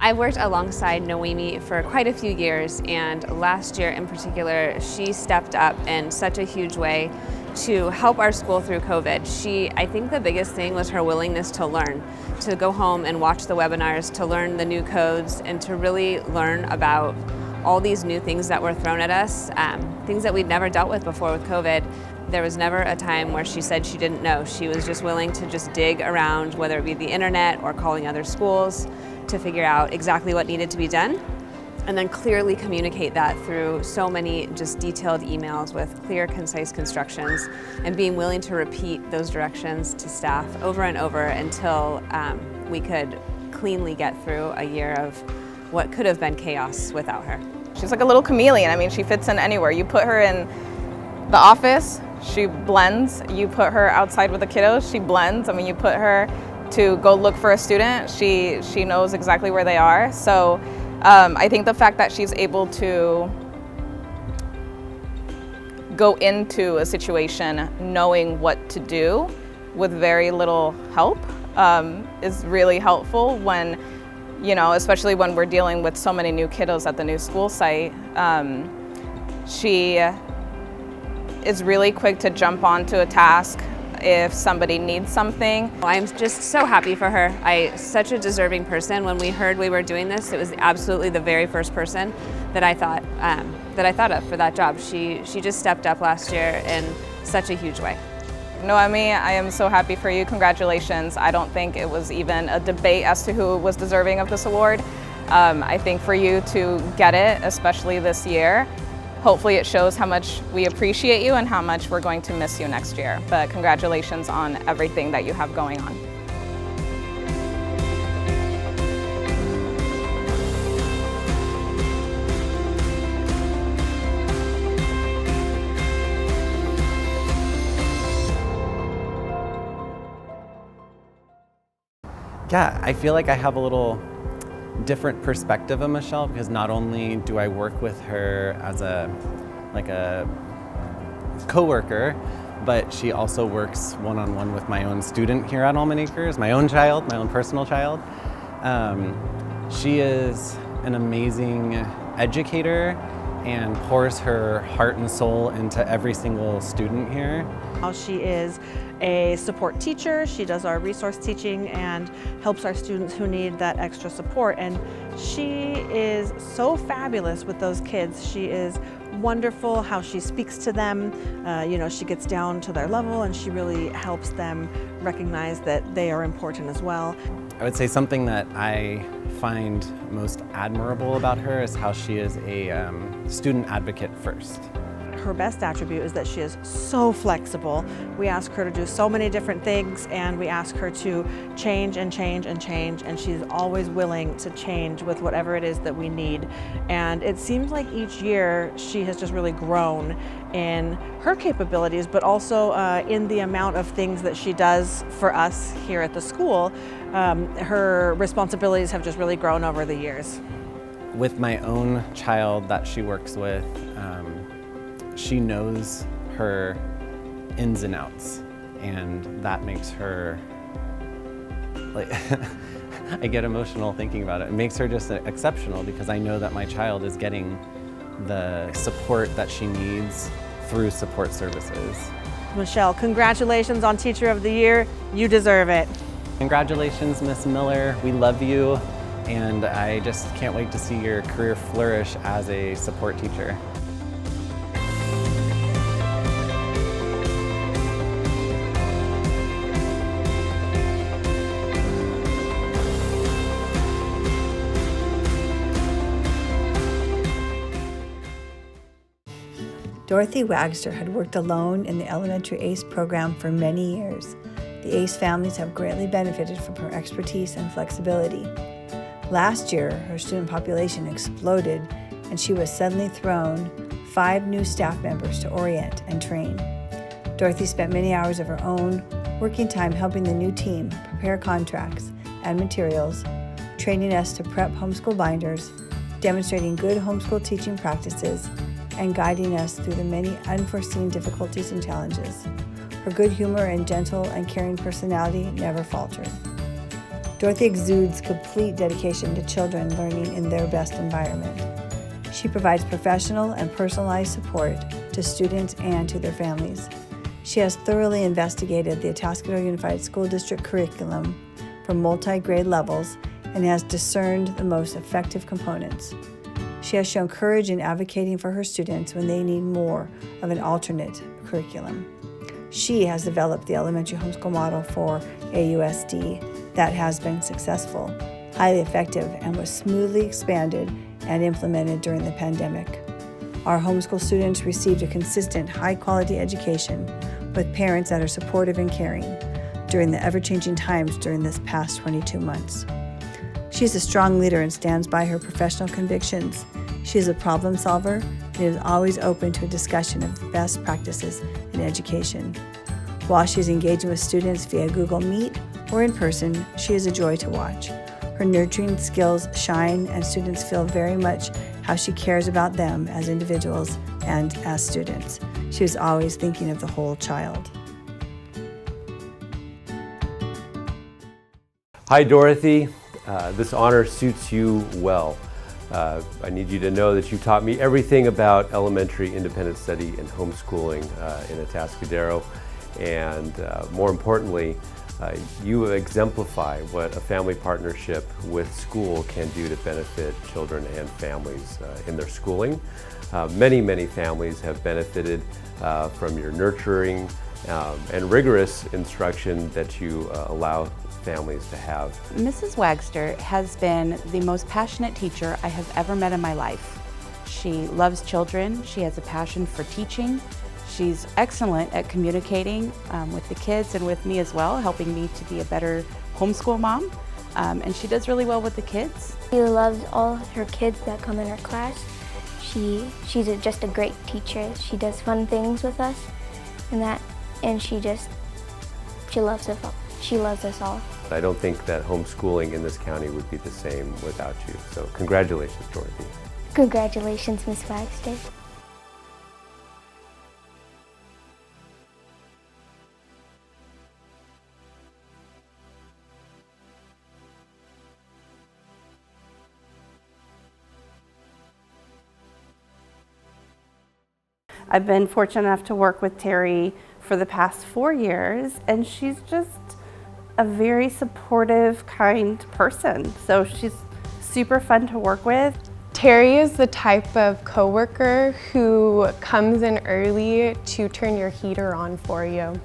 I worked alongside Noemi for quite a few years, and last year in particular, she stepped up in such a huge way to help our school through COVID. I think the biggest thing was her willingness to learn, to go home and watch the webinars, to learn the new codes, and to really learn about all these new things that were thrown at us, things that we'd never dealt with before with COVID. There was never a time where she said she didn't know. She was just willing to just dig around, whether it be the internet or calling other schools, to figure out exactly what needed to be done, and then clearly communicate that through so many just detailed emails with clear, concise instructions, and being willing to repeat those directions to staff over and over until we could cleanly get through a year of what could have been chaos without her. She's like a little chameleon. I mean, she fits in anywhere. You put her in the office, she blends. You put her outside with the kiddos, she blends. I mean, you put her to go look for a student, she knows exactly where they are. So I think the fact that she's able to go into a situation knowing what to do with very little help is really helpful when, especially when we're dealing with so many new kiddos at the new school site. She is really quick to jump onto a task if somebody needs something. I'm just so happy for her. Such a deserving person. When we heard we were doing this, it was absolutely the very first person that I thought of for that job. She just stepped up last year in such a huge way. Noemi, I am so happy for you. Congratulations. I don't think it was even a debate as to who was deserving of this award. I think for you to get it, especially this year, hopefully it shows how much we appreciate you and how much we're going to miss you next year. But congratulations on everything that you have going on. Yeah, I feel like I have a little different perspective of Michelle, because not only do I work with her as a coworker, but she also works one-on-one with my own student here at Almond Acres, my own child, my own personal child. She is an amazing educator and pours her heart and soul into every single student here. She is a support teacher. She does our resource teaching and helps our students who need that extra support. And she is so fabulous with those kids. She is wonderful how she speaks to them. She gets down to their level and she really helps them recognize that they are important as well. I would say something that I find most admirable about her is how she is a student advocate first. Her best attribute is that she is so flexible. We ask her to do so many different things, and we ask her to change and change and change, and she's always willing to change with whatever it is that we need. And it seems like each year she has just really grown in her capabilities, but also in the amount of things that she does for us here at the school. Her responsibilities have just really grown over the years. With my own child that she works with, she knows her ins and outs, and that makes her, like, I get emotional thinking about it. It makes her just exceptional, because I know that my child is getting the support that she needs through support services. Michelle, congratulations on Teacher of the Year. You deserve it. Congratulations, Miss Miller. We love you, and I just can't wait to see your career flourish as a support teacher. Dorothy Wagster had worked alone in the elementary ACE program for many years. The ACE families have greatly benefited from her expertise and flexibility. Last year, her student population exploded, and she was suddenly thrown 5 new staff members to orient and train. Dorothy spent many hours of her own working time helping the new team prepare contracts and materials, training us to prep homeschool binders, demonstrating good homeschool teaching practices, and guiding us through the many unforeseen difficulties and challenges. Her good humor and gentle and caring personality never faltered. Dorothy exudes complete dedication to children learning in their best environment. She provides professional and personalized support to students and to their families. She has thoroughly investigated the Atascadero Unified School District curriculum for multi-grade levels and has discerned the most effective components. She has shown courage in advocating for her students when they need more of an alternate curriculum. She has developed the elementary homeschool model for AUSD that has been successful, highly effective, and was smoothly expanded and implemented during the pandemic. Our homeschool students received a consistent, high-quality education with parents that are supportive and caring during the ever-changing times during this past 22 months. She is a strong leader and stands by her professional convictions. She is a problem solver and is always open to a discussion of the best practices in education. While she is engaging with students via Google Meet or in person, she is a joy to watch. Her nurturing skills shine, and students feel very much how she cares about them as individuals and as students. She is always thinking of the whole child. Hi, Dorothy. This honor suits you well. I need you to know that you taught me everything about elementary independent study and homeschooling in Atascadero, and more importantly, you exemplify what a family partnership with school can do to benefit children and families in their schooling. Many families have benefited from your nurturing and rigorous instruction that you allow families to have. Mrs. Wagster has been the most passionate teacher I have ever met in my life. She loves children, she has a passion for teaching, she's excellent at communicating with the kids and with me as well, helping me to be a better homeschool mom, and she does really well with the kids. She loves all her kids that come in her class. She's just a great teacher. She does fun things with us and she loves us all. She loves us all. I don't think that homeschooling in this county would be the same without you. So congratulations, Dorothy. Congratulations, Miss Wagster. I've been fortunate enough to work with Terry for the past 4 years, and she's just a very supportive, kind person. So she's super fun to work with. Terry is the type of coworker who comes in early to turn your heater on for you.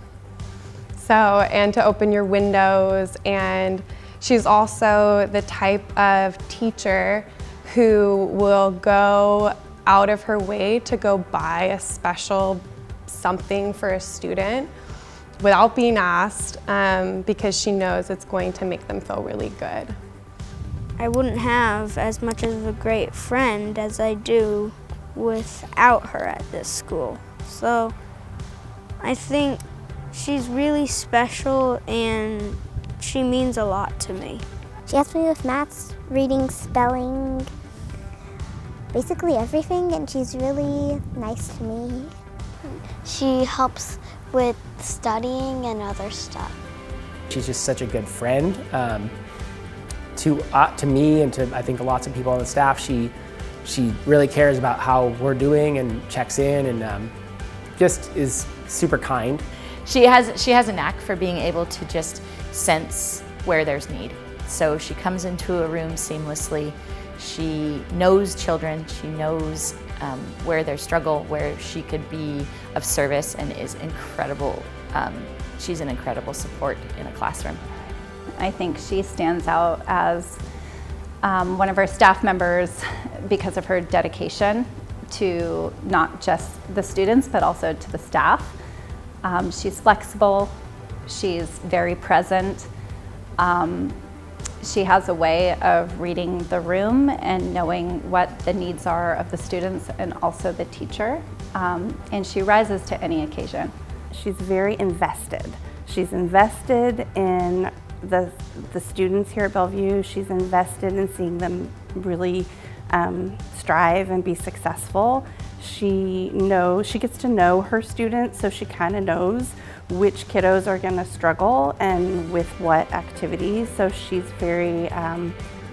And to open your windows, and she's also the type of teacher who will go out of her way to go buy a special something for a student without being asked, because she knows it's going to make them feel really good. I wouldn't have as much of a great friend as I do without her at this school. So I think she's really special and she means a lot to me. She helps me with maths, reading, spelling, basically everything, and she's really nice to me. She helps with studying and other stuff. She's just such a good friend to me and to I think lots of people on the staff. She really cares about how we're doing and checks in, and just is super kind. She has a knack for being able to just sense where there's need. So she comes into a room seamlessly. She knows children, she knows where there's struggle, where she could be of service, and is incredible. She's an incredible support in a classroom. I think she stands out as one of our staff members because of her dedication to not just the students, but also to the staff. She's flexible, she's very present. She has a way of reading the room and knowing what the needs are of the students and also the teacher, and she rises to any occasion. She's very invested. She's invested in the students here at Bellevue. She's invested in seeing them really strive and be successful. She gets to know her students, so she kind of knows which kiddos are going to struggle and with what activities. So she's very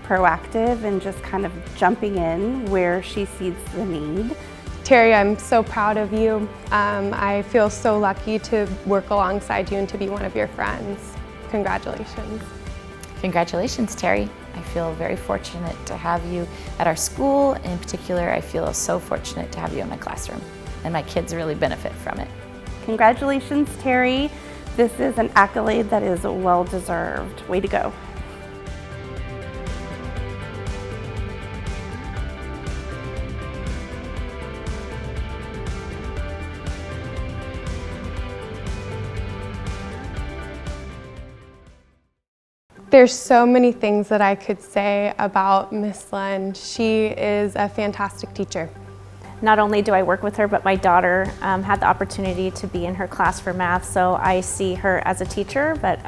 proactive and just kind of jumping in where she sees the need. Terry, I'm so proud of you. I feel so lucky to work alongside you and to be one of your friends. Congratulations. Congratulations, Terry. I feel very fortunate to have you at our school. In particular, I feel so fortunate to have you in my classroom, and my kids really benefit from it. Congratulations, Terry. This is an accolade that is well deserved. Way to go. There's so many things that I could say about Miss Lund. She is a fantastic teacher. Not only do I work with her, but my daughter had the opportunity to be in her class for math, so I see her as a teacher, but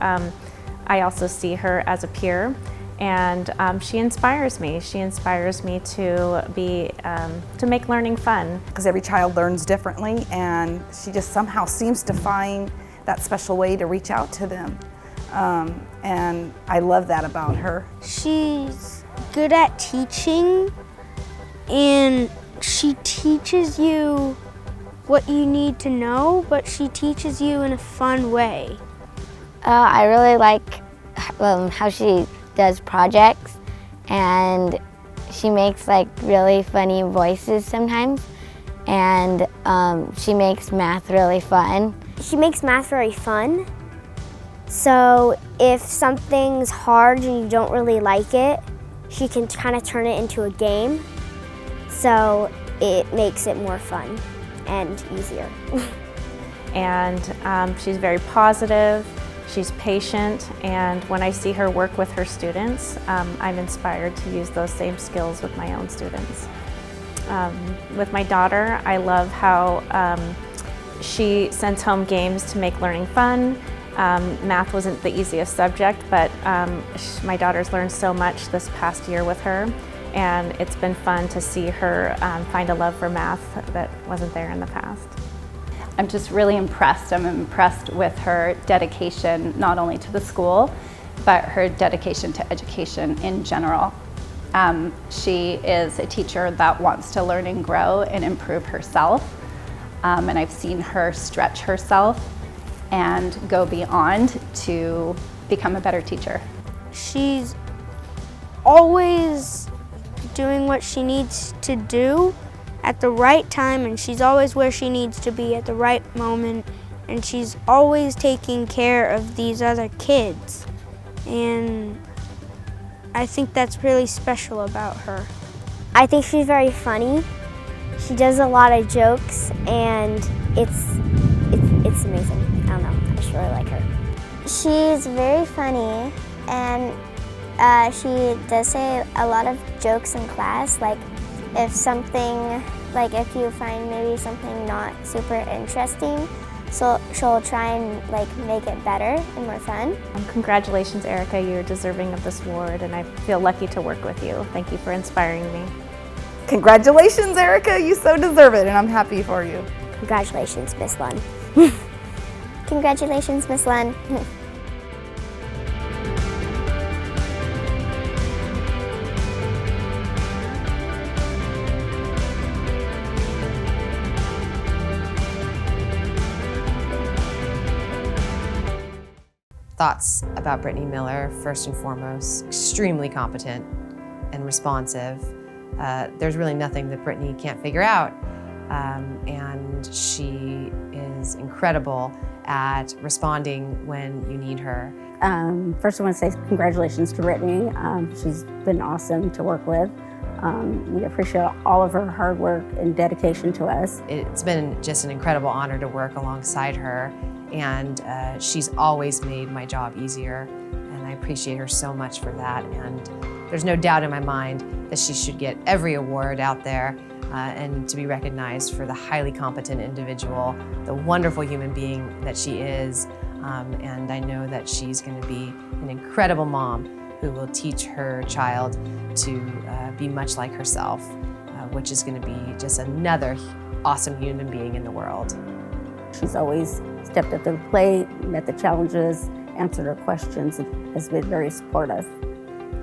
I also see her as a peer, and she inspires me. She inspires me to make learning fun. Because every child learns differently, and she just somehow seems to find that special way to reach out to them. And I love that about her. She's good at teaching, and she teaches you what you need to know, but she teaches you in a fun way. I really like how she does projects, and she makes like really funny voices sometimes, and she makes math really fun. She makes math very fun. So if something's hard and you don't really like it, she can kind of turn it into a game. So it makes it more fun and easier. And she's very positive, she's patient, and when I see her work with her students, I'm inspired to use those same skills with my own students. With my daughter, I love how she sends home games to make learning fun. Math wasn't the easiest subject, but my daughter's learned so much this past year with her, and it's been fun to see her find a love for math that wasn't there in the past. I'm just really impressed. I'm impressed with her dedication, not only to the school, but her dedication to education in general. She is a teacher that wants to learn and grow and improve herself, and I've seen her stretch herself and go beyond to become a better teacher. She's always doing what she needs to do at the right time, and she's always where she needs to be at the right moment, and she's always taking care of these other kids. And I think that's really special about her. I think she's very funny. She does a lot of jokes, and it's amazing. I don't know, I just really like her. She's very funny, and she does say a lot of jokes in class, like if you find maybe something not super interesting, so she'll try and make it better and more fun. Congratulations, Erica, you're deserving of this award, and I feel lucky to work with you. Thank you for inspiring me. Congratulations, Erica, you so deserve it, and I'm happy for you. Congratulations, Miss Lund. Congratulations, Miss Lund. Thoughts about Brittany Miller, first and foremost, extremely competent and responsive. There's really nothing that Brittany can't figure out, and she is incredible at responding when you need her. First I want to say congratulations to Brittany. She's been awesome to work with. We appreciate all of her hard work and dedication to us. It's been just an incredible honor to work alongside her, and she's always made my job easier, and I appreciate her so much for that. And there's no doubt in my mind that she should get every award out there and to be recognized for the highly competent individual, the wonderful human being that she is. And I know that she's going to be an incredible mom who will teach her child to be much like herself, which is going to be just another awesome human being in the world. She's always stepped up to the plate, met the challenges, answered our questions, and has been very supportive.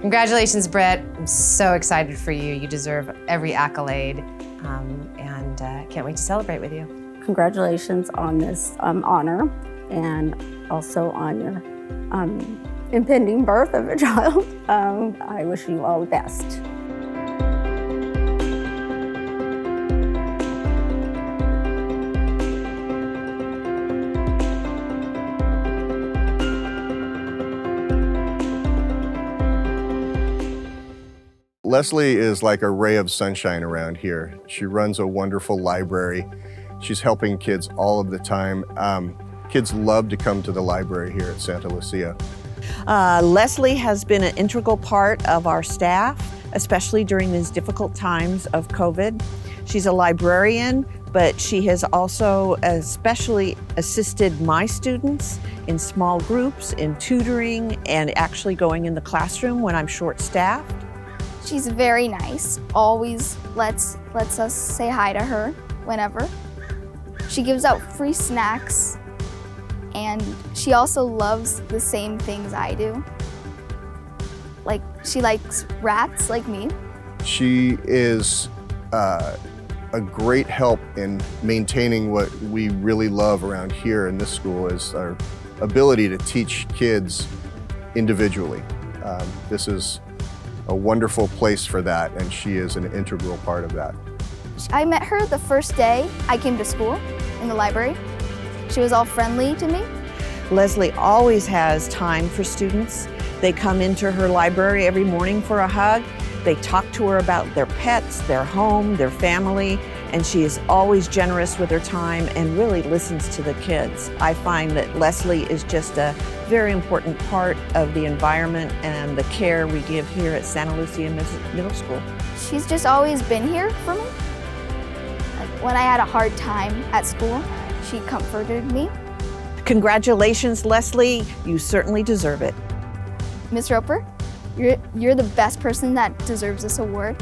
Congratulations, Britt. I'm so excited for you. You deserve every accolade, and can't wait to celebrate with you. Congratulations on this honor, and also on your impending birth of a child. I wish you all the best. Leslie is like a ray of sunshine around here. She runs a wonderful library. She's helping kids all of the time. Kids love to come to the library here at Santa Lucia. Leslie has been an integral part of our staff, especially during these difficult times of COVID. She's a librarian, but she has also especially assisted my students in small groups, in tutoring, and actually going in the classroom when I'm short-staffed. She's very nice, always lets us say hi to her whenever. She gives out free snacks, and she also loves the same things I do. Like, she likes rats like me. She is a great help in maintaining what we really love around here in this school is our ability to teach kids individually. This is a wonderful place for that, and she is an integral part of that. I met her the first day I came to school in the library. She was all friendly to me. Leslie always has time for students. They come into her library every morning for a hug. They talk to her about their pets, their home, their family, and she is always generous with her time and really listens to the kids. I find that Leslie is just a very important part of the environment and the care we give here at Santa Lucia Middle School. She's just always been here for me. Like, when I had a hard time at school, she comforted me. Congratulations, Leslie. You certainly deserve it. Miss Roper, you're the best person that deserves this award,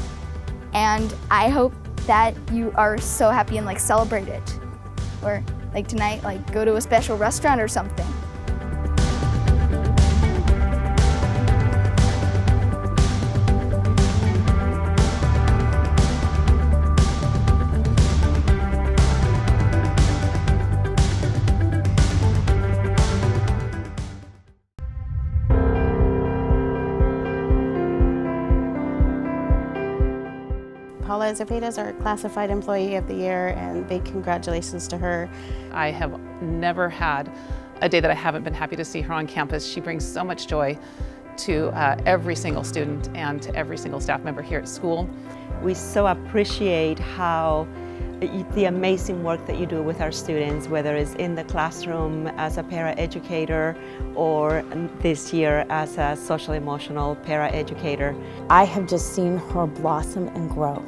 and I hope that you are so happy and celebrate it. Or tonight, go to a special restaurant or something. Paula Zepeda is our Classified Employee of the Year, and big congratulations to her. I have never had a day that I haven't been happy to see her on campus. She brings so much joy to every single student and to every single staff member here at school. We so appreciate how the amazing work that you do with our students, whether it's in the classroom as a para-educator or this year as a social-emotional para-educator. I have just seen her blossom and grow.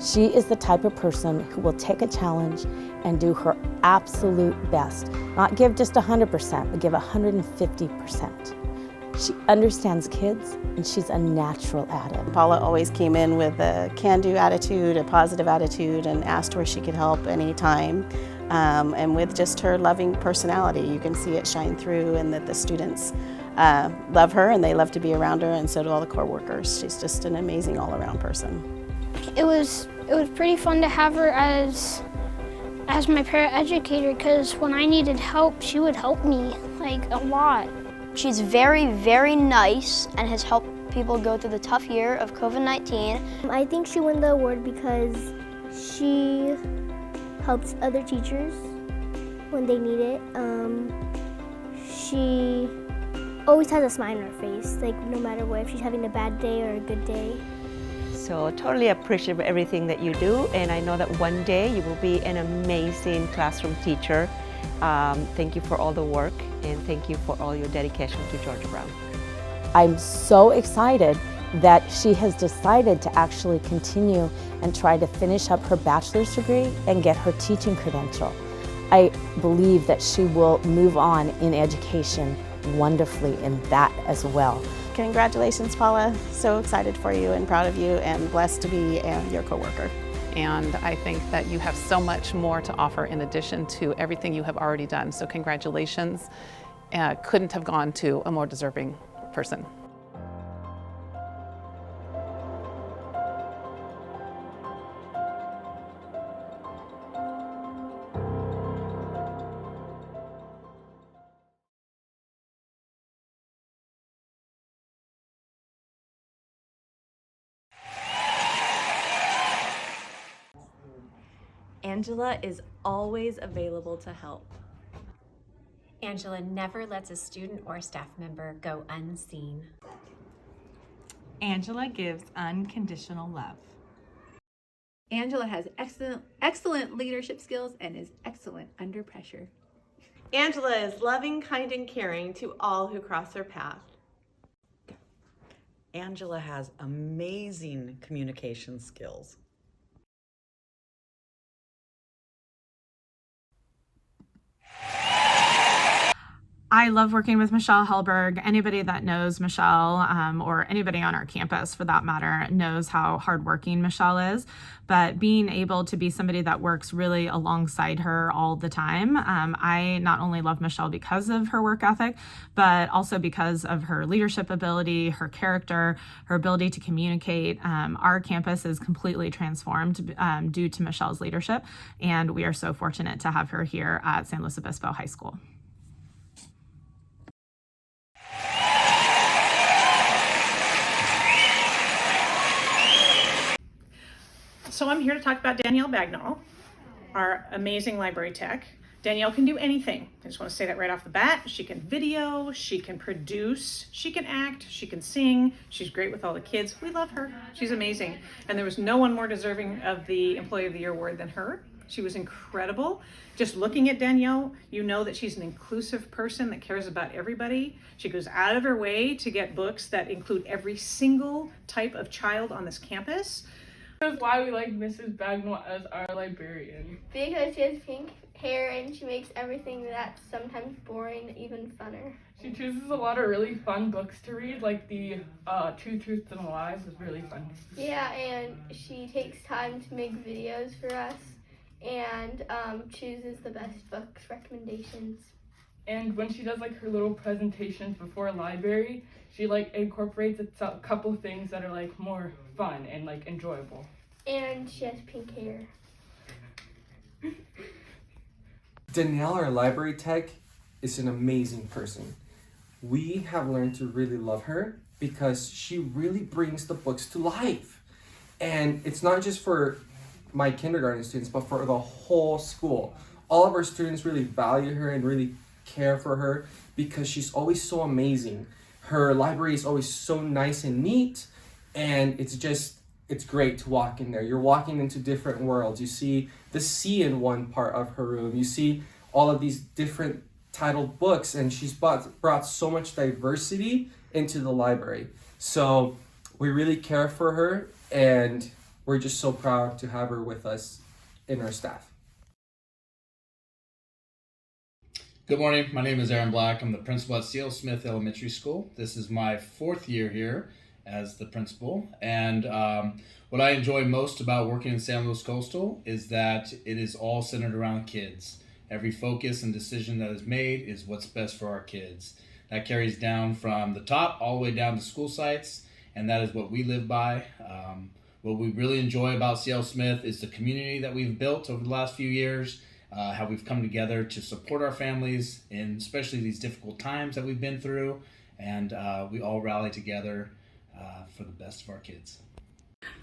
She is the type of person who will take a challenge and do her absolute best. Not give just 100%, but give 150%. She understands kids, and she's a natural at it. Paula always came in with a can-do attitude, a positive attitude, and asked where she could help anytime. And with just her loving personality, you can see it shine through, and that the students love her and they love to be around her, and so do all the core workers. She's just an amazing all-around person. It was pretty fun to have her as my para-educator, because when I needed help, she would help me a lot. She's very, very nice and has helped people go through the tough year of COVID-19. I think she won the award because she helps other teachers when they need it. She always has a smile on her face, no matter what, if she's having a bad day or a good day. So totally appreciate everything that you do, and I know that one day you will be an amazing classroom teacher. Thank you for all the work, and thank you for all your dedication to Georgia Brown. I'm so excited that she has decided to actually continue and try to finish up her bachelor's degree and get her teaching credential. I believe that she will move on in education wonderfully in that as well. Congratulations, Paula. So excited for you and proud of you and blessed to be your coworker. And I think that you have so much more to offer in addition to everything you have already done. So congratulations. Couldn't have gone to a more deserving person. Angela is always available to help. Angela never lets a student or staff member go unseen. Angela gives unconditional love. Angela has excellent leadership skills and is excellent under pressure. Angela is loving, kind, and caring to all who cross her path. Angela has amazing communication skills. I love working with Michelle Hellberg. Anybody that knows Michelle, or anybody on our campus for that matter, knows how hardworking Michelle is. But being able to be somebody that works really alongside her all the time, I not only love Michelle because of her work ethic, but also because of her leadership ability, her character, her ability to communicate. Our campus is completely transformed due to Michelle's leadership, and we are so fortunate to have her here at San Luis Obispo High School. So I'm here to talk about Danielle Bagnall, our amazing library tech. Danielle can do anything. I just want to say that right off the bat. She can video, she can produce, she can act, she can sing. She's great with all the kids. We love her. She's amazing. And there was no one more deserving of the Employee of the Year award than her. She was incredible. Just looking at Danielle, you know that she's an inclusive person that cares about everybody. She goes out of her way to get books that include every single type of child on this campus. That's why we like Mrs. Bagnall as our librarian. Because she has pink hair and she makes everything that's sometimes boring even funner. She chooses a lot of really fun books to read, like the Two Truths and a Lie was really fun. Yeah, and she takes time to make videos for us and chooses the best books recommendations. And when she does like her little presentations before a library, she like incorporates a couple things that are like more fun and like enjoyable. And she has pink hair. Danielle, our library tech, is an amazing person. We have learned to really love her because she really brings the books to life. And it's not just for my kindergarten students, but for the whole school. All of our students really value her and really care for her because she's always so amazing. Her library is always so nice and neat, and it's great to walk in there. You're walking into different worlds. You see the sea in one part of her room. You see all of these different titled books, and she's brought so much diversity into the library. So we really care for her, and we're just so proud to have her with us in our staff. Good morning, my name is Aaron Black. I'm the principal at C.L. Smith Elementary School. This is my 4th year here as the principal. And what I enjoy most about working in San Luis Coastal is that it is all centered around kids. Every focus and decision that is made is what's best for our kids. That carries down from the top all the way down to school sites, and that is what we live by. What we really enjoy about C.L. Smith is the community that we've built over the last few years. How we've come together to support our families in especially these difficult times that we've been through, and we all rally together for the best of our kids.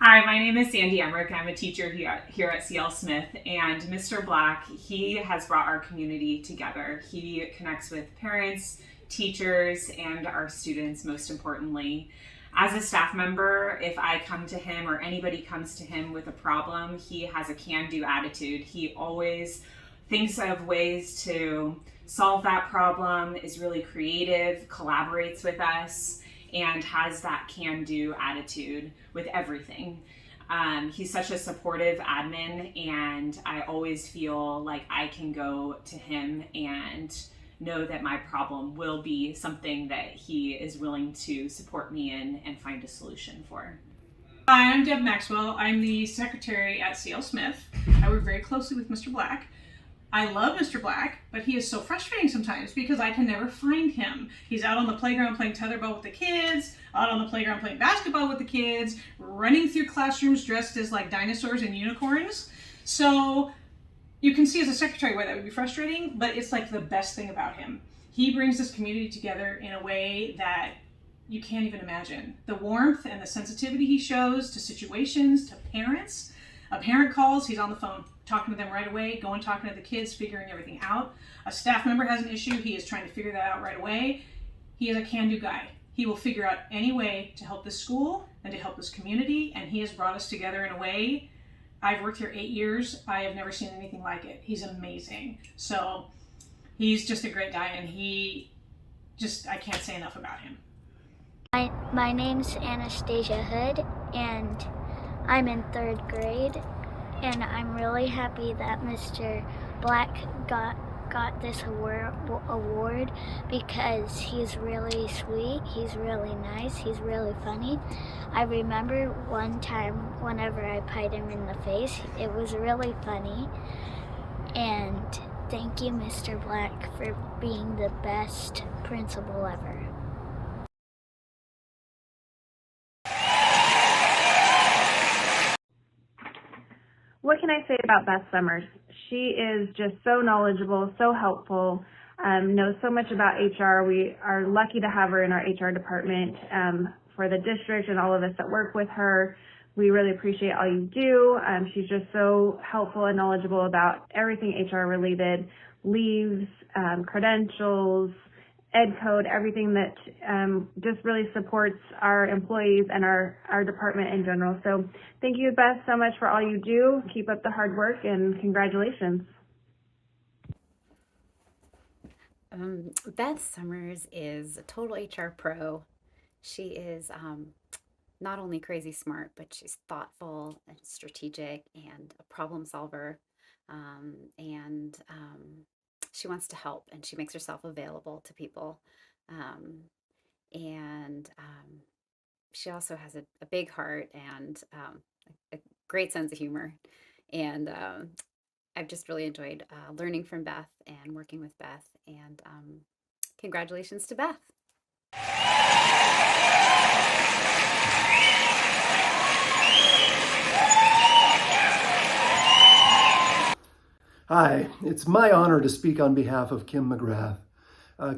Hi, my name is Sandy Emerick. I'm a teacher here at CL Smith, and Mr. Black, he has brought our community together. He connects with parents, teachers, and our students, most importantly. As a staff member, if I come to him or anybody comes to him with a problem, he has a can-do attitude. He always thinks of ways to solve that problem, is really creative, collaborates with us, and has that can-do attitude with everything. He's such a supportive admin, and I always feel like I can go to him and know that my problem will be something that he is willing to support me in and find a solution for. Hi, I'm Deb Maxwell. I'm the secretary at CL Smith. I work very closely with Mr. Black. I love Mr. Black, but he is so frustrating sometimes because I can never find him. He's out on the playground playing tetherball with the kids, out on the playground playing basketball with the kids, running through classrooms dressed as like dinosaurs and unicorns. So you can see as a secretary why that would be frustrating, but it's like the best thing about him. He brings this community together in a way that you can't even imagine. The warmth and the sensitivity he shows to situations, to parents. A parent calls, he's on the phone, talking to them right away, going talking to the kids, figuring everything out. A staff member has an issue, he is trying to figure that out right away. He is a can-do guy. He will figure out any way to help this school and to help this community, and he has brought us together in a way. I've worked here 8 years. I have never seen anything like it. He's amazing. So he's just a great guy, and I can't say enough about him. My name's Anastasia Hood, and I'm in 3rd grade, and I'm really happy that Mr. Black got this award because he's really sweet, he's really nice, he's really funny. I remember one time whenever I pied him in the face, it was really funny, and thank you, Mr. Black, for being the best principal ever. What can I say about Beth Summers? She is just so knowledgeable, so helpful, knows so much about HR. We are lucky to have her in our HR department for the district and all of us that work with her. We really appreciate all you do. She's just so helpful and knowledgeable about everything HR related, leaves, credentials, ed code, everything that just really supports our employees and our department in general. So thank you, Beth, so much for all you do. Keep up the hard work and congratulations. Beth Summers is a total HR pro. She is not only crazy smart, but she's thoughtful and strategic and a problem solver. She wants to help, and she makes herself available to people. She also has a big heart and a great sense of humor. And I've just really enjoyed learning from Beth and working with Beth. And congratulations to Beth. Hi, it's my honor to speak on behalf of Kim Mcgrath.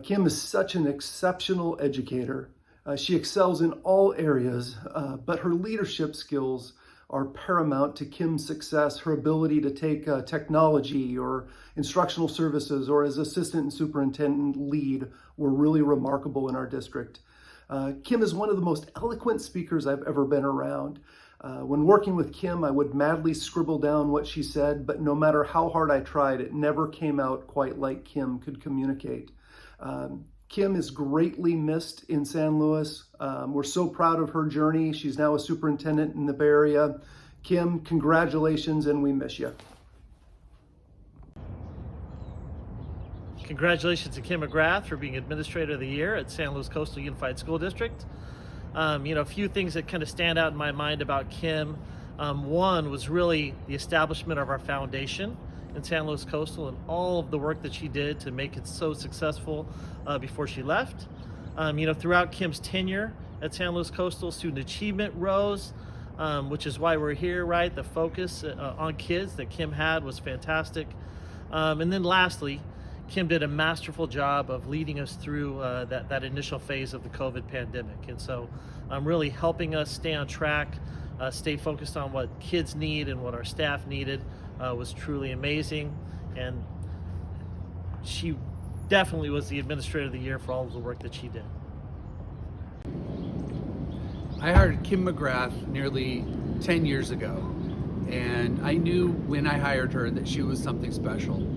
Kim is such an exceptional educator. She excels in all areas, but her leadership skills are paramount to Kim's success. Her ability to take technology or instructional services or as assistant and superintendent lead were really remarkable in our district. Kim is one of the most eloquent speakers I've ever been around. When working with Kim, I would madly scribble down what she said, but no matter how hard I tried, it never came out quite like Kim could communicate. Kim is greatly missed in San Luis. We're so proud of her journey. She's now a superintendent in the Bay Area. Kim, congratulations, and we miss you. Congratulations to Kim Mcgrath for being Administrator of the Year at San Luis Coastal Unified School District. A few things that kind of stand out in my mind about Kim. One was really the establishment of our foundation in San Luis Coastal and all of the work that she did to make it so successful before she left. Throughout Kim's tenure at San Luis Coastal, student achievement rose, which is why we're here, right? The focus on kids that Kim had was fantastic. And then lastly, Kim did a masterful job of leading us through that initial phase of the COVID pandemic. And so really helping us stay on track, stay focused on what kids need and what our staff needed was truly amazing. And she definitely was the Administrator of the Year for all of the work that she did. I hired Kim Mcgrath nearly 10 years ago, and I knew when I hired her that she was something special.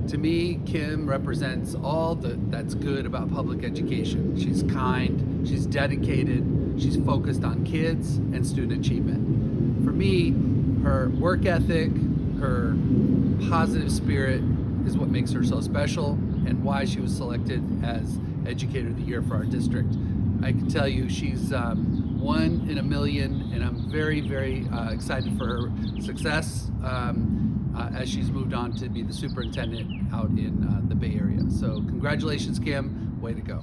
To me, Kim represents all that's good about public education. She's kind, she's dedicated, she's focused on kids and student achievement. For me, her work ethic, her positive spirit is what makes her so special and why she was selected as Educator of the Year for our district. I can tell you she's one in a million, and I'm very, very excited for her success as she's moved on to be the superintendent out in the Bay Area. So congratulations, Kim. Way to go.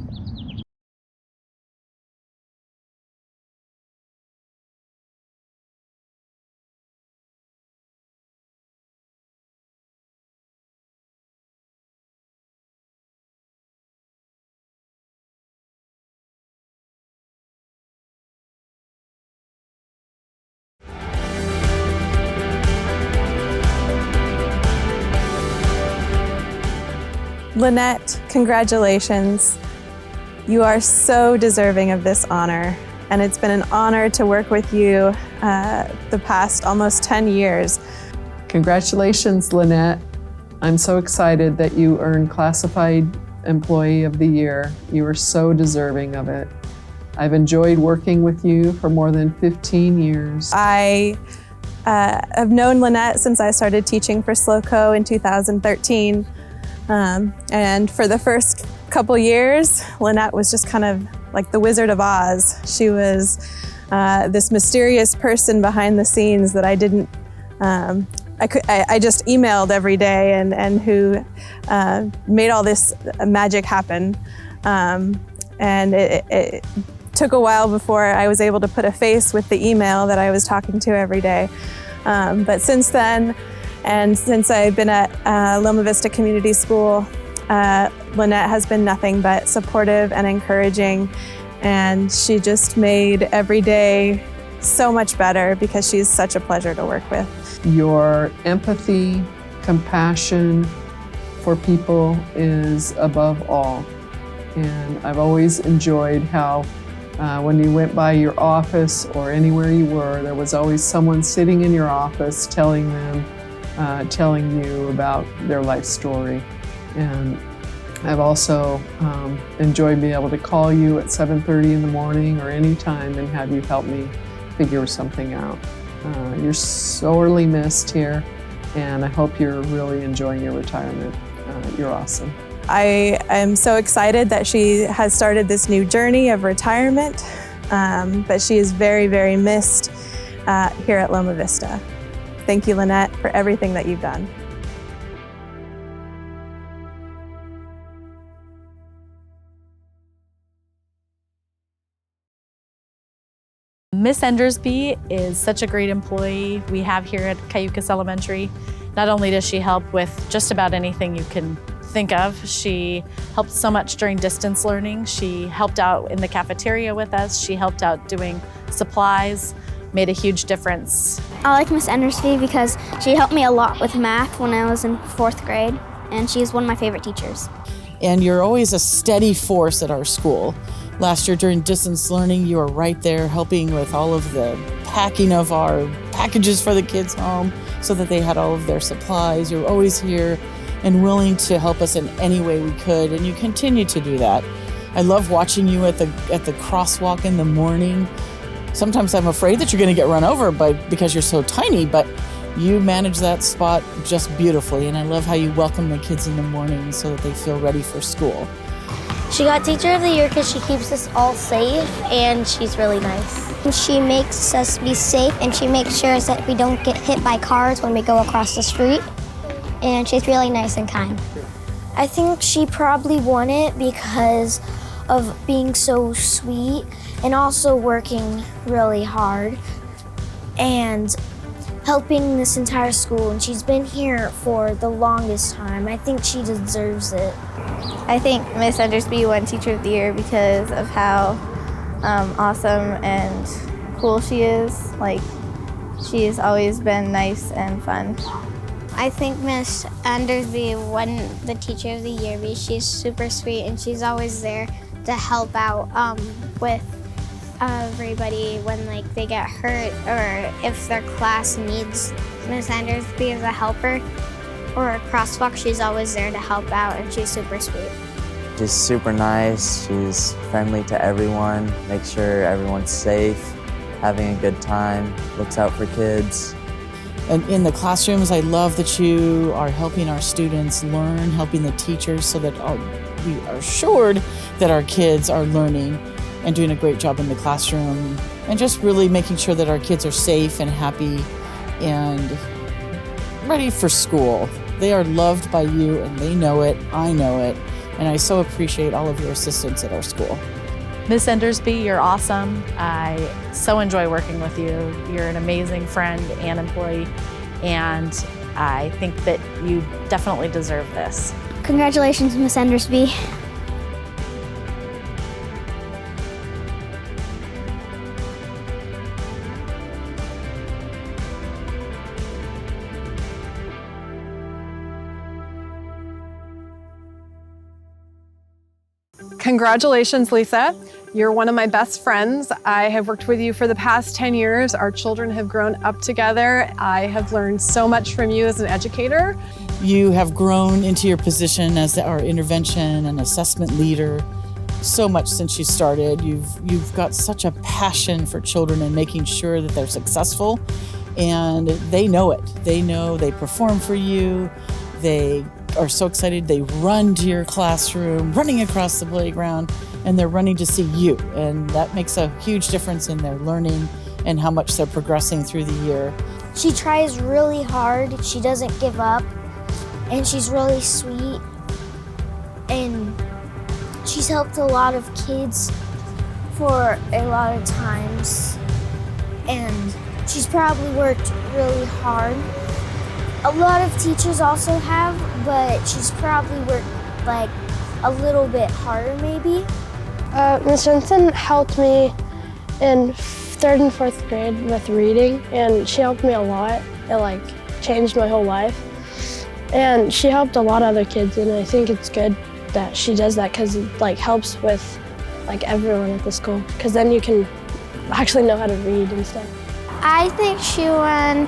Lynette, congratulations. You are so deserving of this honor, and it's been an honor to work with you the past almost 10 years. Congratulations, Lynette. I'm so excited that you earned Classified Employee of the Year. You are so deserving of it. I've enjoyed working with you for more than 15 years. I have known Lynette since I started teaching for SLOCO in 2013. And for the first couple years, Lynette was just kind of like the Wizard of Oz. She was this mysterious person behind the scenes that I didn't, I just emailed every day and who made all this magic happen. And it took a while before I was able to put a face with the email that I was talking to every day. But since then, and since I've been at Loma Vista Community School, Lynette has been nothing but supportive and encouraging, and she just made every day so much better because she's such a pleasure to work with. Your empathy, compassion for people is above all. And I've always enjoyed how when you went by your office or anywhere you were, there was always someone sitting in your office telling you about their life story. And I've also enjoyed being able to call you at 7:30 in the morning or any time and have you help me figure something out. You're sorely missed here, and I hope you're really enjoying your retirement. You're awesome. I am so excited that she has started this new journey of retirement, but she is very, very missed here at Loma Vista. Thank you, Lynette, for everything that you've done. Miss Endersby is such a great employee we have here at Cayucas Elementary. Not only does she help with just about anything you can think of, she helped so much during distance learning. She helped out in the cafeteria with us. She helped out doing supplies, made a huge difference. I like Miss Endersby because she helped me a lot with math when I was in 4th grade, and she's one of my favorite teachers. And you're always a steady force at our school. Last year during distance learning, you were right there helping with all of the packing of our packages for the kids home so that they had all of their supplies. You're always here and willing to help us in any way we could, and you continue to do that. I love watching you at the crosswalk in the morning. Sometimes I'm afraid that you're going to get run over because you're so tiny, but you manage that spot just beautifully, and I love how you welcome the kids in the morning so that they feel ready for school. She got Teacher of the Year because she keeps us all safe, and she's really nice. She makes us be safe, and she makes sure that we don't get hit by cars when we go across the street, and she's really nice and kind. I think she probably won it because of being so sweet and also working really hard and helping this entire school, and she's been here for the longest time. I think she deserves it. I think Miss Endersby won Teacher of the Year because of how awesome and cool she is. Like, she's always been nice and fun. I think Miss Endersby won the Teacher of the Year because she's super sweet and she's always there to help out with everybody when they get hurt or if their class needs Miss Endersby as a helper or a crosswalk. She's always there to help out, and she's super sweet. She's super nice. She's friendly to everyone, makes sure everyone's safe, having a good time, looks out for kids. And in the classrooms, I love that you are helping our students learn, helping the teachers so that we are assured that our kids are learning. and doing a great job in the classroom, and just really making sure that our kids are safe and happy and ready for school. They are loved by you, and they know it, I know it, and I so appreciate all of your assistance at our school. Miss Endersby, you're awesome. I so enjoy working with you. You're an amazing friend and employee, and I think that you definitely deserve this. Congratulations, Miss Endersby. Congratulations, Lisa. You're one of my best friends. I have worked with you for the past 10 years. Our children have grown up together. I have learned so much from you as an educator. You have grown into your position as our intervention and assessment leader so much since you started. You've got such a passion for children and making sure that they're successful, and they know it. They know they perform for you. They are so excited. They run to your classroom, running across the playground, and they're running to see you. And that makes a huge difference in their learning and how much they're progressing through the year. She tries really hard. She doesn't give up. And she's really sweet. And she's helped a lot of kids for a lot of times. And she's probably worked really hard. A lot of teachers also have, but she's probably worked like a little bit harder maybe. Ms. Jensen helped me in 3rd and 4th grade with reading, and she helped me a lot. It changed my whole life. And she helped a lot of other kids, and I think it's good that she does that because it helps with everyone at the school, because then you can actually know how to read and stuff. I think she won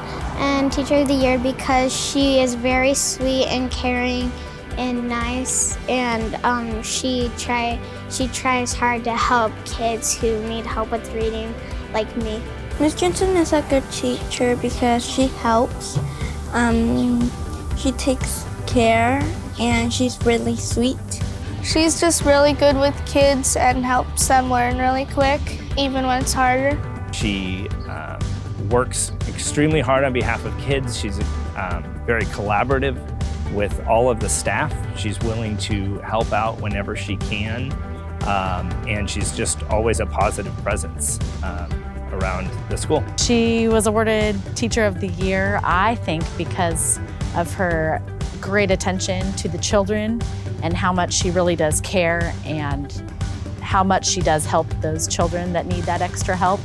Teacher of the Year because she is very sweet and caring and nice, and she tries hard to help kids who need help with reading, like me. Miss Jensen is a good teacher because she helps. She takes care, and she's really sweet. She's just really good with kids and helps them learn really quick, even when it's harder. She works extremely hard on behalf of kids. She's very collaborative with all of the staff. She's willing to help out whenever she can, and she's just always a positive presence around the school. She was awarded Teacher of the Year, I think, because of her great attention to the children and how much she really does care and how much she does help those children that need that extra help.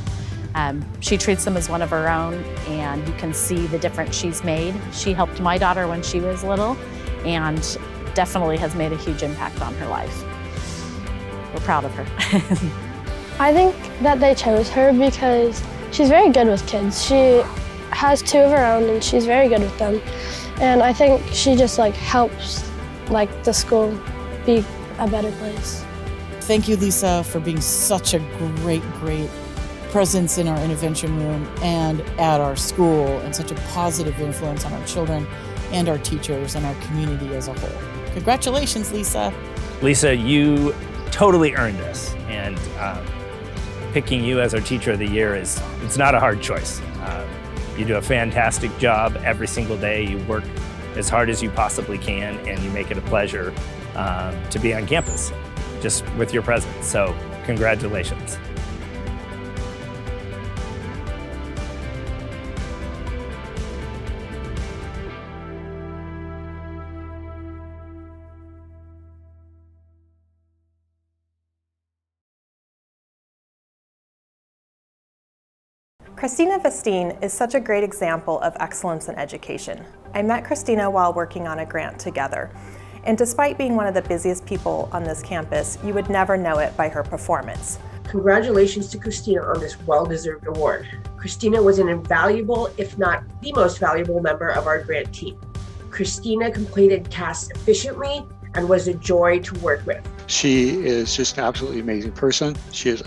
She treats them as one of her own, and you can see the difference she's made. She helped my daughter when she was little and definitely has made a huge impact on her life. We're proud of her. I think that they chose her because she's very good with kids. She has 2 of her own, and she's very good with them. And I think she just helps the school be a better place. Thank you, Lisa, for being such a great presence in our intervention room and at our school, and such a positive influence on our children and our teachers and our community as a whole. Congratulations, Lisa. Lisa, you totally earned this, and picking you as our Teacher of the Year it's not a hard choice. You do a fantastic job every single day. You work as hard as you possibly can, and you make it a pleasure to be on campus just with your presence. So congratulations. Christina Vestine is such a great example of excellence in education. I met Christina while working on a grant together, and despite being one of the busiest people on this campus, you would never know it by her performance. Congratulations to Christina on this well-deserved award. Christina was an invaluable, if not the most valuable member of our grant team. Christina completed tasks efficiently and was a joy to work with. She is just an absolutely amazing person. She is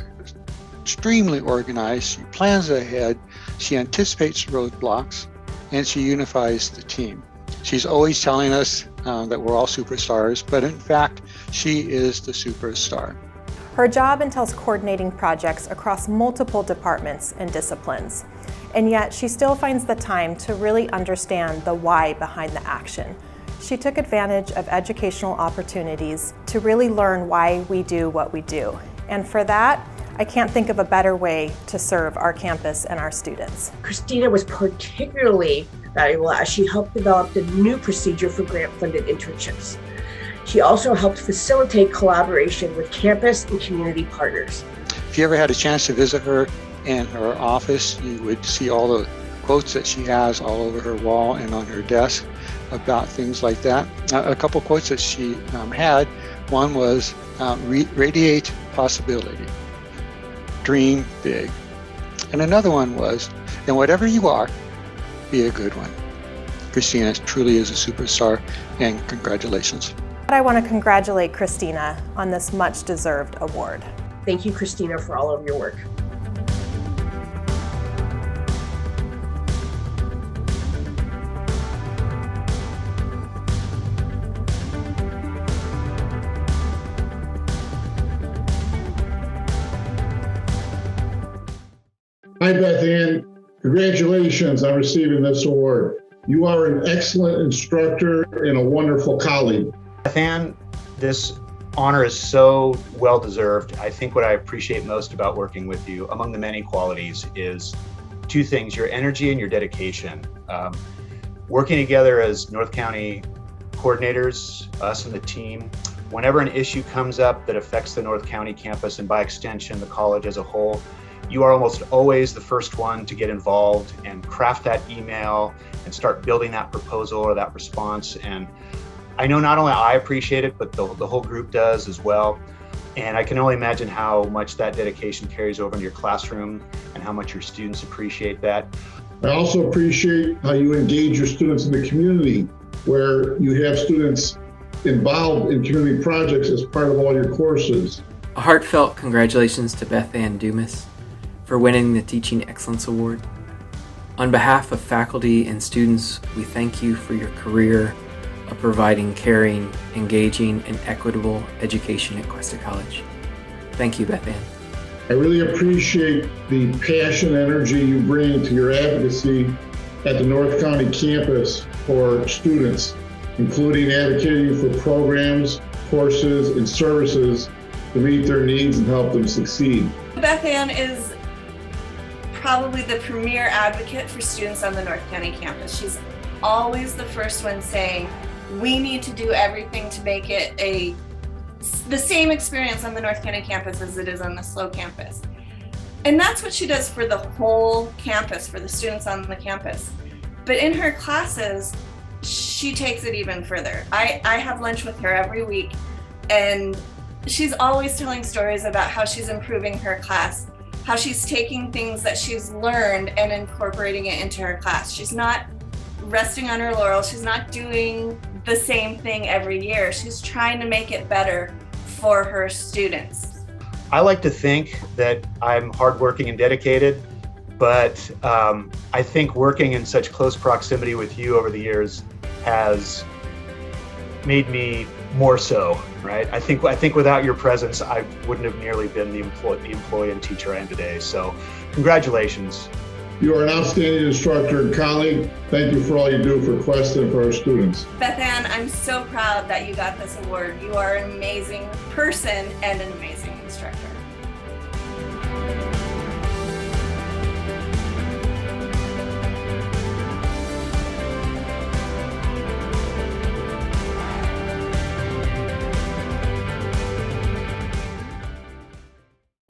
extremely organized. She plans ahead. She anticipates roadblocks, and she unifies the team. She's always telling us that we're all superstars, but in fact, she is the superstar. Her job entails coordinating projects across multiple departments and disciplines, and yet she still finds the time to really understand the why behind the action. She took advantage of educational opportunities to really learn why we do what we do. And for that, I can't think of a better way to serve our campus and our students. Christina was particularly valuable as she helped develop the new procedure for grant-funded internships. She also helped facilitate collaboration with campus and community partners. If you ever had a chance to visit her in her office, you would see all the quotes that she has all over her wall and on her desk about things like that. A couple quotes that she had, one was radiate possibility, dream big. And another one was, and whatever you are, be a good one. Christina truly is a superstar, and congratulations. I want to congratulate Christina on this much-deserved award. Thank you, Christina, for all of your work. Hi, Beth Ann. Congratulations on receiving this award. You are an excellent instructor and a wonderful colleague. Beth Ann, this honor is so well deserved. I think what I appreciate most about working with you, among the many qualities, is two things: your energy and your dedication. Working together as North County coordinators, us and the team, whenever an issue comes up that affects the North County campus and by extension the college as a whole, you are almost always the first one to get involved and craft that email and start building that proposal or that response. And I know not only I appreciate it, but the whole group does as well. And I can only imagine how much that dedication carries over into your classroom and how much your students appreciate that. I also appreciate how you engage your students in the community, where you have students involved in community projects as part of all your courses. A heartfelt congratulations to Beth Ann Dumas for winning the Teaching Excellence Award. On behalf of faculty and students, we thank you for your career of providing caring, engaging, and equitable education at Cuesta College. Thank you, Beth Ann. I really appreciate the passion and energy you bring to your advocacy at the North County campus for students, including advocating for programs, courses, and services to meet their needs and help them succeed. Beth Ann is probably the premier advocate for students on the North County campus. She's always the first one saying, we need to do everything to make it the same experience on the North County campus as it is on the SLO campus. And that's what she does for the whole campus, for the students on the campus. But in her classes, she takes it even further. I have lunch with her every week, and she's always telling stories about how she's improving her class, how she's taking things that she's learned and incorporating it into her class. She's not resting on her laurels. She's not doing the same thing every year. She's trying to make it better for her students. I like to think that I'm hardworking and dedicated, but I think working in such close proximity with you over the years has made me more so, right? I think without your presence, I wouldn't have nearly been the employee and teacher I am today. So congratulations. You are an outstanding instructor and colleague. Thank you for all you do for Cuesta and for our students. Beth Ann, I'm so proud that you got this award. You are an amazing person and an amazing instructor.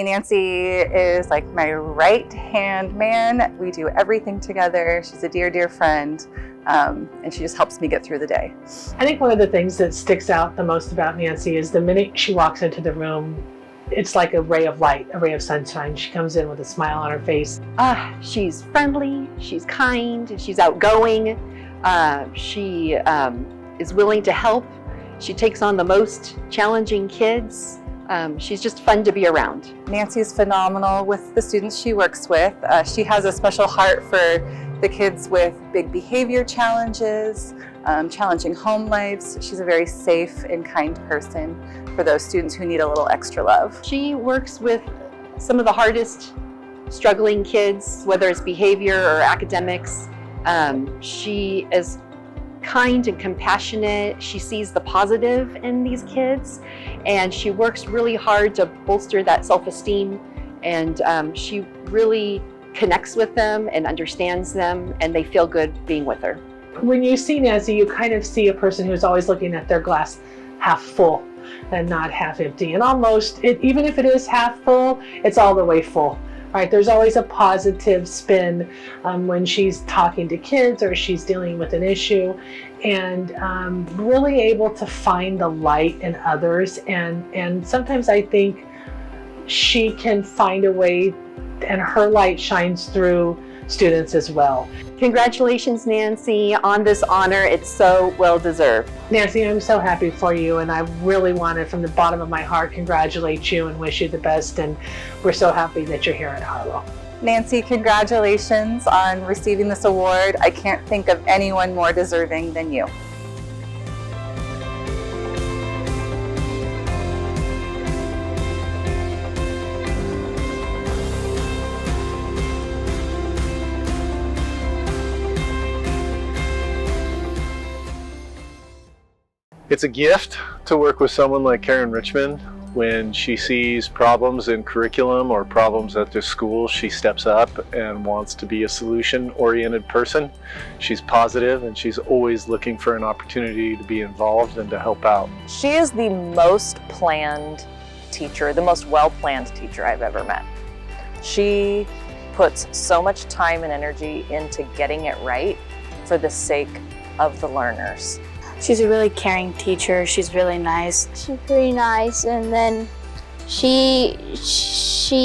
Nancy is like my right-hand man. We do everything together. She's a dear, dear friend, and she just helps me get through the day. I think one of the things that sticks out the most about Nancy is the minute she walks into the room, it's like a ray of light, a ray of sunshine. She comes in with a smile on her face. She's friendly, she's kind, she's outgoing. She is willing to help. She takes on the most challenging kids. She's just fun to be around. Nancy's phenomenal with the students she works with. She has a special heart for the kids with big behavior challenges, challenging home lives. She's a very safe and kind person for those students who need a little extra love. She works with some of the hardest struggling kids, whether it's behavior or academics. She is kind and compassionate. She sees the positive in these kids, and she works really hard to bolster that self-esteem, and she really connects with them and understands them, and they feel good being with her. When you see Nancy, you kind of see a person who's always looking at their glass half full and not half empty. And almost, even if it is half full, it's all the way full. Right? There's always a positive spin when she's talking to kids or she's dealing with an issue, and really able to find the light in others. And sometimes I think she can find a way, and her light shines through students as well. Congratulations, Nancy, on this honor. It's so well deserved. Nancy, I'm so happy for you, and I really want to, from the bottom of my heart, congratulate you and wish you the best, and we're so happy that you're here at Harlow. Nancy, congratulations on receiving this award. I can't think of anyone more deserving than you. It's a gift to work with someone like Karen Richmond. When she sees problems in curriculum or problems at their school, she steps up and wants to be a solution-oriented person. She's positive, and she's always looking for an opportunity to be involved and to help out. She is the most planned teacher, the most well-planned teacher I've ever met. She puts so much time and energy into getting it right for the sake of the learners. She's a really caring teacher. She's really nice. She's pretty nice, and then she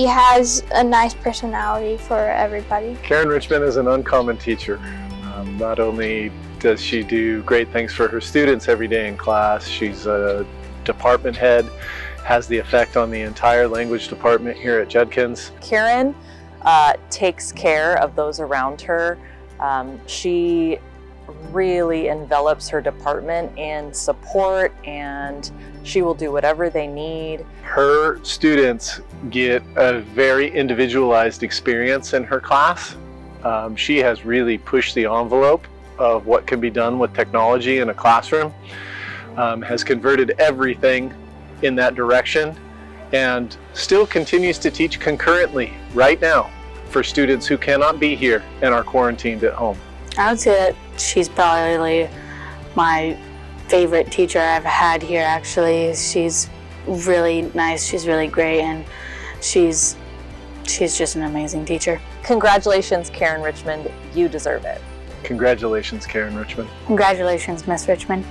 has a nice personality for everybody. Karen Richmond is an uncommon teacher. Not only does she do great things for her students every day in class, she's a department head, has the effect on the entire language department here at Judkins. Karen takes care of those around her. She really envelops her department in support, and she will do whatever they need. Her students get a very individualized experience in her class. She has really pushed the envelope of what can be done with technology in a classroom, has converted everything in that direction, and still continues to teach concurrently right now for students who cannot be here and are quarantined at home. I would say that she's probably my favorite teacher I've had here, actually. She's really nice, she's really great, and she's just an amazing teacher. Congratulations, Karen Richmond. You deserve it. Congratulations, Karen Richmond. Congratulations, Miss Richmond.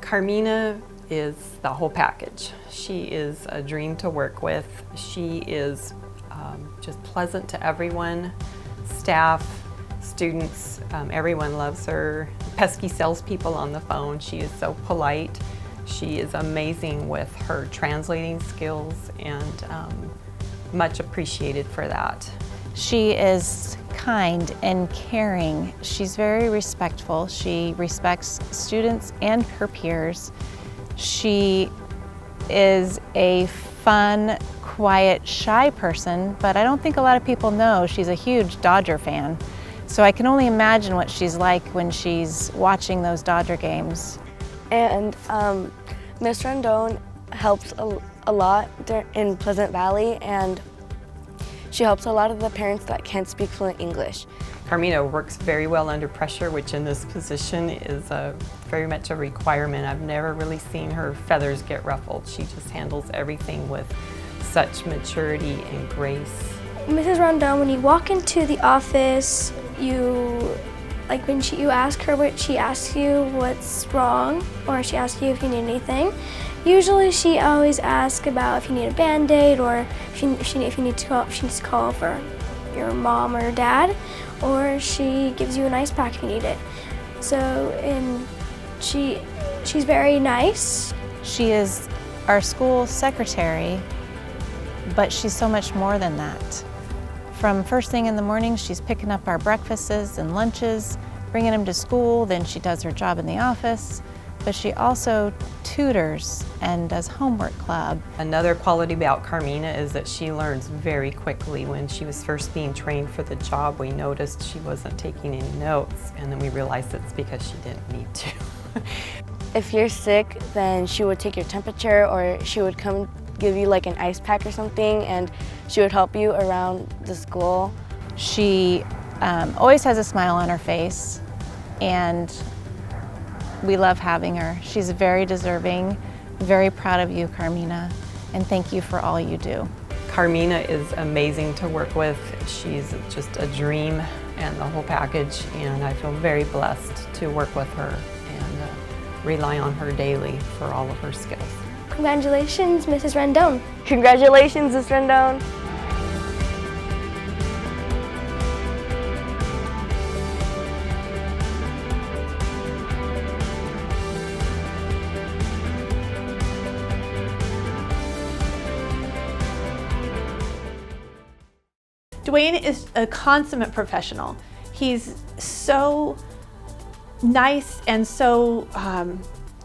Carmina is the whole package. She is a dream to work with. She is just pleasant to everyone, staff, students, everyone loves her. Pesky salespeople on the phone. She is so polite. She is amazing with her translating skills, and much appreciated for that. She is kind and caring. She's very respectful. She respects students and her peers. She is a fun, quiet, shy person, but I don't think a lot of people know she's a huge Dodger fan. So I can only imagine what she's like when she's watching those Dodger games. And Miss Rondon helps a lot in Pleasant Valley, and she helps a lot of the parents that can't speak fluent English. Carmina works very well under pressure, which in this position is very much a requirement. I've never really seen her feathers get ruffled. She just handles everything with such maturity and grace. Mrs. Rondon, when you walk into the office, you ask her what she asks you what's wrong, or she asks you if you need anything. Usually she always asks about if you need a Band-Aid, or if you need to call, she needs to call for your mom or dad, or she gives you an ice pack if you need it. So, and she's very nice. She is our school secretary, but she's so much more than that. From first thing in the morning, she's picking up our breakfasts and lunches, bringing them to school, then she does her job in the office, but she also tutors and does homework club. Another quality about Carmina is that she learns very quickly. When she was first being trained for the job, we noticed she wasn't taking any notes, and then we realized it's because she didn't need to. If you're sick, then she would take your temperature, or she would come give you like an ice pack or something, and she would help you around the school. She always has a smile on her face, and we love having her. She's very deserving, very proud of you, Carmina, and thank you for all you do. Carmina is amazing to work with. She's just a dream and the whole package, and I feel very blessed to work with her and rely on her daily for all of her skills. Congratulations, Mrs. Rendon. Congratulations, Ms. Rendon. Dwayne is a consummate professional. He's so nice and so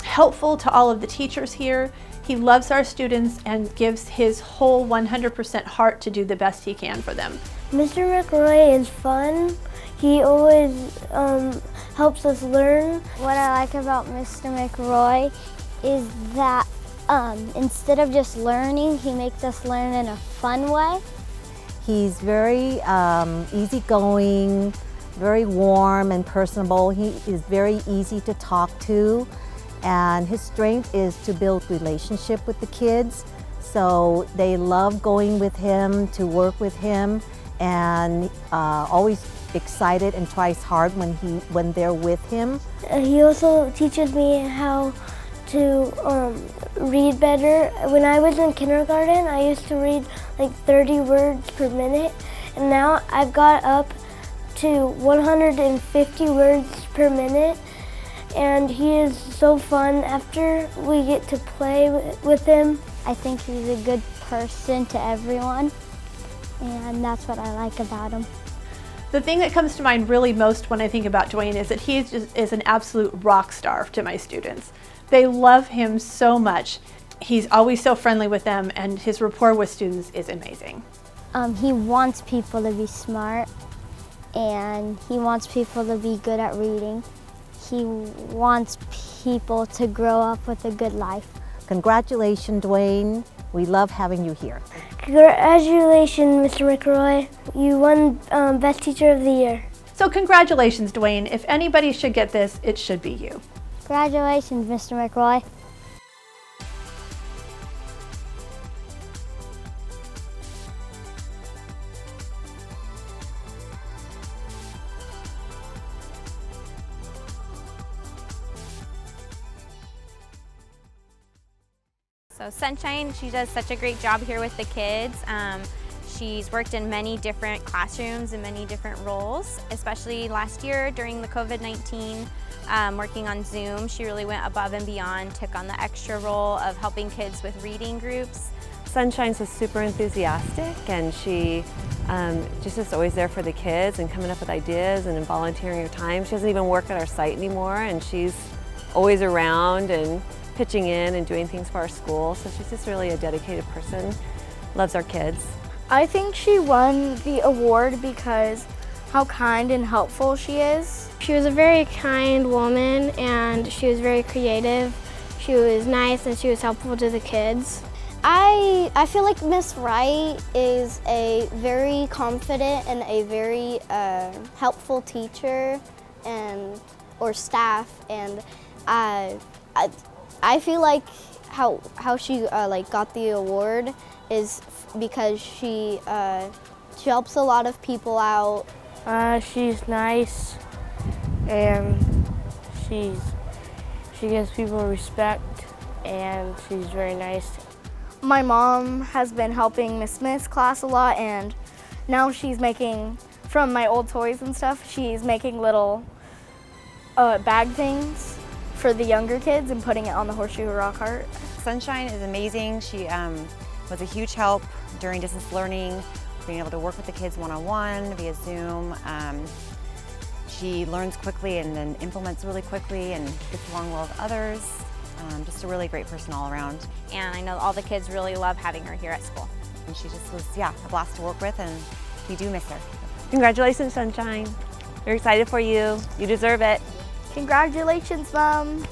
helpful to all of the teachers here. He loves our students and gives his whole 100% heart to do the best he can for them. Mr. McRoy is fun. He always helps us learn. What I like about Mr. McRoy is that instead of just learning, he makes us learn in a fun way. He's very easygoing, very warm and personable. He is very easy to talk to, and his strength is to build relationship with the kids. So they love going with him, to work with him, and always excited and tries hard when they're with him. He also teaches me how to read better. When I was in kindergarten, I used to read like 30 words per minute, and now I've got up to 150 words per minute, and he is so fun after we get to play with him. I think he's a good person to everyone, and that's what I like about him. The thing that comes to mind really most when I think about Dwayne is that he is an absolute rock star to my students. They love him so much. He's always so friendly with them, and his rapport with students is amazing. He wants people to be smart, and he wants people to be good at reading. He wants people to grow up with a good life. Congratulations, Dwayne. We love having you here. Congratulations, Mr. McRoy. You won Best Teacher of the Year. So congratulations, Dwayne. If anybody should get this, it should be you. Congratulations, Mr. McRoy. So Sunshine, she does such a great job here with the kids. She's worked in many different classrooms and many different roles, especially last year during the COVID-19, working on Zoom. She really went above and beyond, took on the extra role of helping kids with reading groups. Sunshine's just super enthusiastic, and she just is always there for the kids and coming up with ideas and volunteering her time. She doesn't even work at our site anymore, and she's always around and pitching in and doing things for our school. So she's just really a dedicated person, loves our kids. I think she won the award because how kind and helpful she is. She was a very kind woman, and she was very creative. She was nice, and she was helpful to the kids. I feel like Miss Wright is a very confident and a very helpful teacher or staff, and I feel like how she got the award is because she helps a lot of people out. She's nice, and she gives people respect, and she's very nice. My mom has been helping Miss Smith's class a lot, and Now she's making, from my old toys and stuff, she's making little bag things for the younger kids and putting it on the horseshoe rock cart. Sunshine is amazing. She was a huge help during distance learning, being able to work with the kids one-on-one via Zoom. She learns quickly and then implements really quickly and gets along well with others. Just a really great person all around. And I know all the kids really love having her here at school. And she just was, yeah, a blast to work with, and we do miss her. Congratulations, Sunshine. We're excited for you. You deserve it. Congratulations, Mom.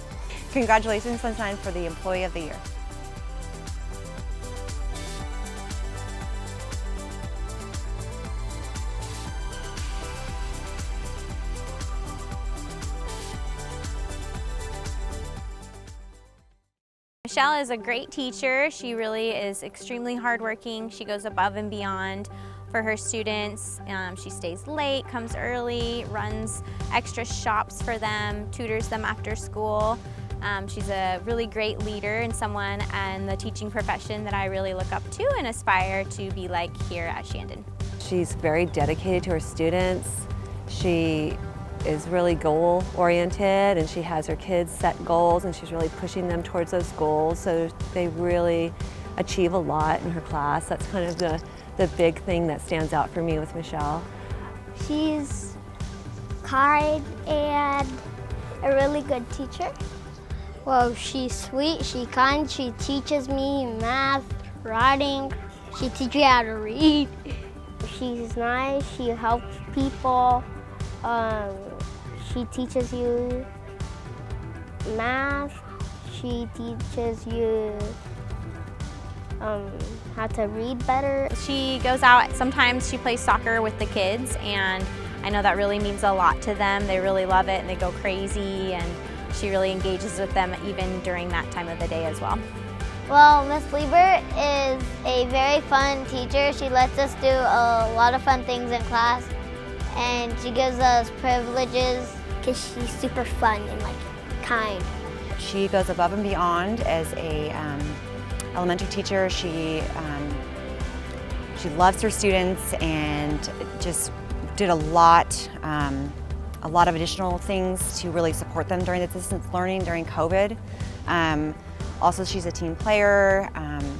Congratulations, Sunshine, for the Employee of the Year. Michelle is a great teacher. She really is extremely hardworking. She goes above and beyond for her students. She stays late, comes early, runs extra shops for them, tutors them after school. She's a really great leader and someone in the teaching profession that I really look up to and aspire to be like here at Shandon. She's very dedicated to her students. She is really goal-oriented, and she has her kids set goals, and she's really pushing them towards those goals, so they really achieve a lot in her class. That's kind of the big thing that stands out for me with Michelle. She's kind and a really good teacher. Well, she's sweet, she's kind, she teaches me math, writing, she teaches me how to read. She's nice, she helps people. She teaches you math, she teaches you how to read better. She goes out, sometimes she plays soccer with the kids, and I know that really means a lot to them. They really love it and they go crazy, and she really engages with them even during that time of the day as well. Well, Miss Lieber is a very fun teacher. She lets us do a lot of fun things in class, and she gives us privileges because she's super fun and kind. She goes above and beyond as a elementary teacher. She loves her students and just did a lot of additional things to really support them during the distance learning during COVID. Also, she's a team player,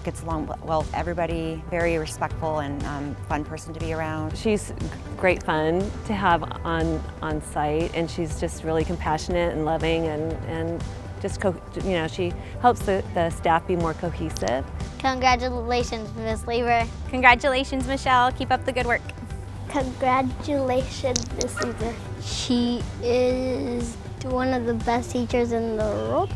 gets along well with everybody, very respectful and fun person to be around. She's great fun to have on site, and she's just really compassionate and loving, and just she helps the staff be more cohesive. Congratulations, Miss Lieber. Congratulations, Michelle. Keep up the good work. Congratulations, Miss Lieber. She is one of the best teachers in the world.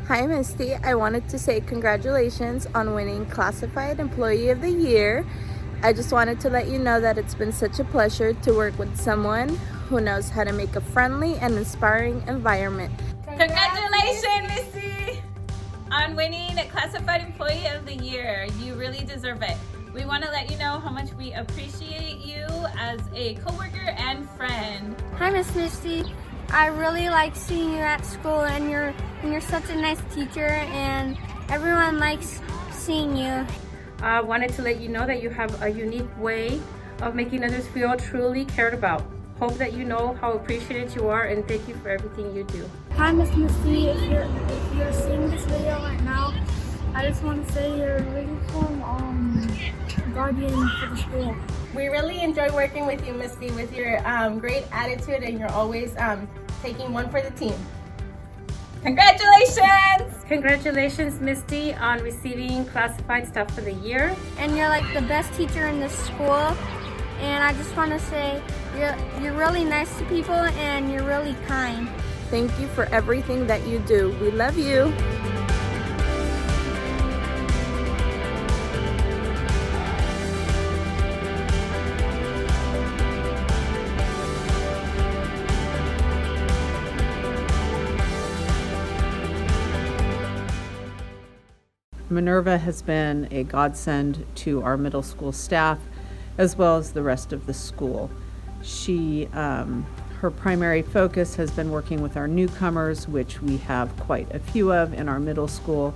Hi Misty, I wanted to say congratulations on winning Classified Employee of the Year. I just wanted to let you know that it's been such a pleasure to work with someone who knows how to make a friendly and inspiring environment. Congratulations, Misty, on winning Classified Employee of the Year. You really deserve it. We want to let you know how much we appreciate you as a coworker and friend. Hi, Miss Misty. I really like seeing you at school, and you're such a nice teacher, and everyone likes seeing you. I wanted to let you know that you have a unique way of making others feel truly cared about. Hope that you know how appreciated you are, and thank you for everything you do. Hi, Miss Misty. If you're seeing this video right now, I just want to say you're a really cool guardian for the school. We really enjoy working with you, Misty, with your great attitude, and you're always taking one for the team. Congratulations! Congratulations, Misty, on receiving Classified Staff of the Year. And you're like the best teacher in this school. And I just want to say you're really nice to people, and you're really kind. Thank you for everything that you do. We love you. Minerva has been a godsend to our middle school staff. as well as the rest of the school. Her primary focus has been working with our newcomers, which we have quite a few of in our middle school.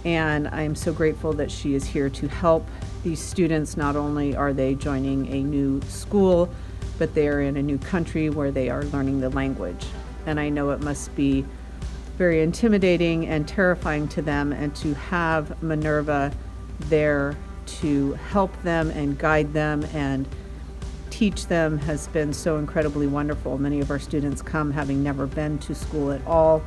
And I am so grateful that she is here to help these students. Not only are they joining a new school, but they are in a new country where they are learning the language. And I know it must be very intimidating and terrifying to them, and to have Minerva there to help them and guide them and teach them has been so incredibly wonderful. Many of our students come having never been to school at all,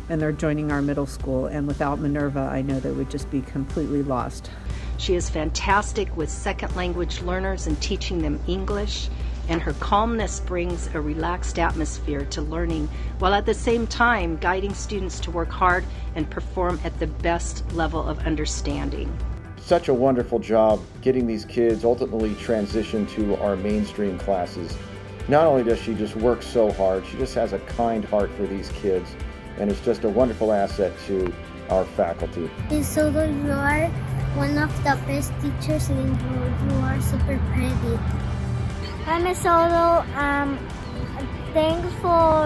and they're joining our middle school, and without Minerva, I know they would just be completely lost. She is fantastic with second language learners and teaching them English, and her calmness brings a relaxed atmosphere to learning, while at the same time guiding students to work hard and perform at the best level of understanding. Such a wonderful job getting these kids ultimately transitioned to our mainstream classes. Not only does she just work so hard, she just has a kind heart for these kids, and it's just a wonderful asset to our faculty. So you are one of the best teachers in the world. You are super pretty. I'm Miss Soto. Thanks for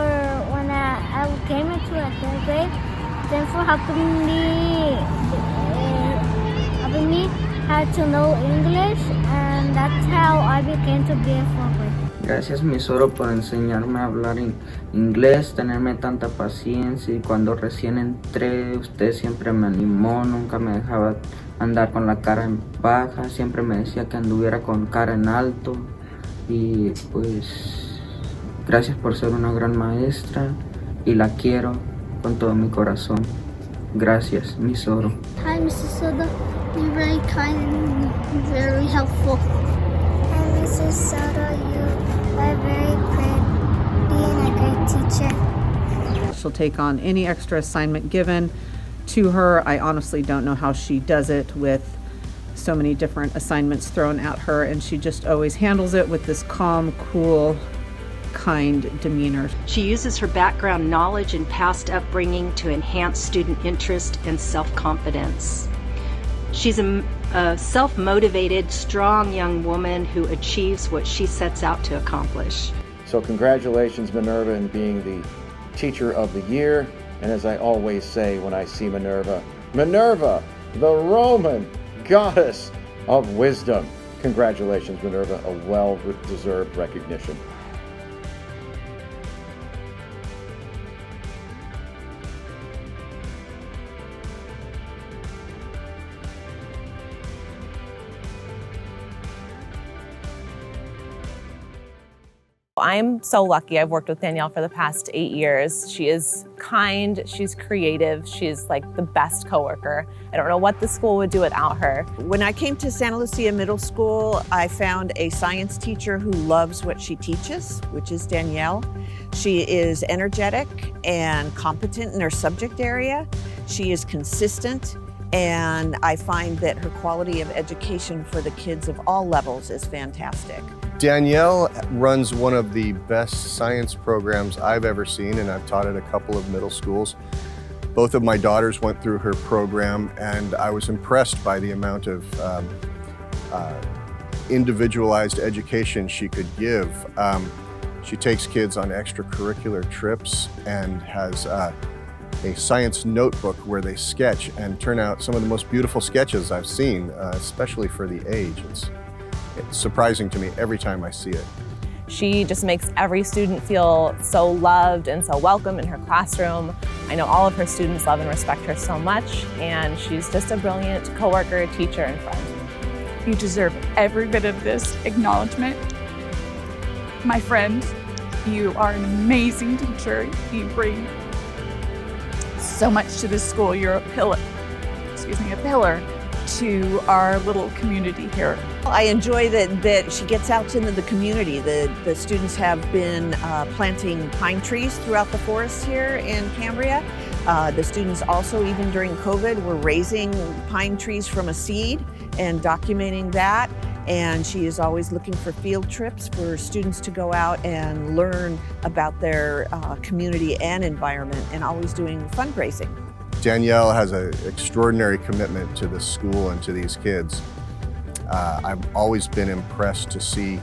when I came into the third grade. Thanks for helping me how to know English, and that's how I began to be a fourth grade. Gracias, Miss Oro, por enseñarme a hablar inglés, tenerme tanta paciencia, y cuando recién entré, usted siempre me animó, nunca me dejaba andar con la cara en baja, siempre me decía que anduviera con cara en alto, y pues gracias por ser una gran maestra, y la quiero con todo mi corazón. Gracias, Miss Oro. Hi, Mrs. Soto. You're very kind and very helpful. Hi, Mrs. Soto. You are very pretty and a great teacher. She'll take on any extra assignment given to her. I honestly don't know how she does it with so many different assignments thrown at her, and she just always handles it with this calm, cool, kind demeanor. She uses her background knowledge and past upbringing to enhance student interest and self-confidence. She's a self-motivated, strong young woman who achieves what she sets out to accomplish. So congratulations, Minerva, in being the Teacher of the Year. And as I always say when I see Minerva, Minerva, the Roman goddess of wisdom. Congratulations, Minerva, a well-deserved recognition. I'm so lucky. I've worked with Danielle for the past 8 years. She is kind, she's creative, she's like the best coworker. I don't know what the school would do without her. When I came to Santa Lucia Middle School, I found a science teacher who loves what she teaches, which is Danielle. She is energetic and competent in her subject area. She is consistent, and I find that her quality of education for the kids of all levels is fantastic. Danielle runs one of the best science programs I've ever seen, and I've taught at a couple of middle schools. Both of my daughters went through her program, and I was impressed by the amount of individualized education she could give. She takes kids on extracurricular trips and has a science notebook where they sketch and turn out some of the most beautiful sketches I've seen, especially for the age. It's surprising to me every time I see it. She just makes every student feel so loved and so welcome in her classroom. I know all of her students love and respect her so much, and she's just a brilliant coworker, teacher, and friend. You deserve every bit of this acknowledgement. My friend, you are an amazing teacher. You bring so much to this school. You're a pillar to our little community here. I enjoy that she gets out into the community. The students have been planting pine trees throughout the forest here in Cambria. The students also, even during COVID, were raising pine trees from a seed and documenting that. And she is always looking for field trips for students to go out and learn about their community and environment, and always doing fundraising. Danielle has an extraordinary commitment to this school and to these kids. I've always been impressed to see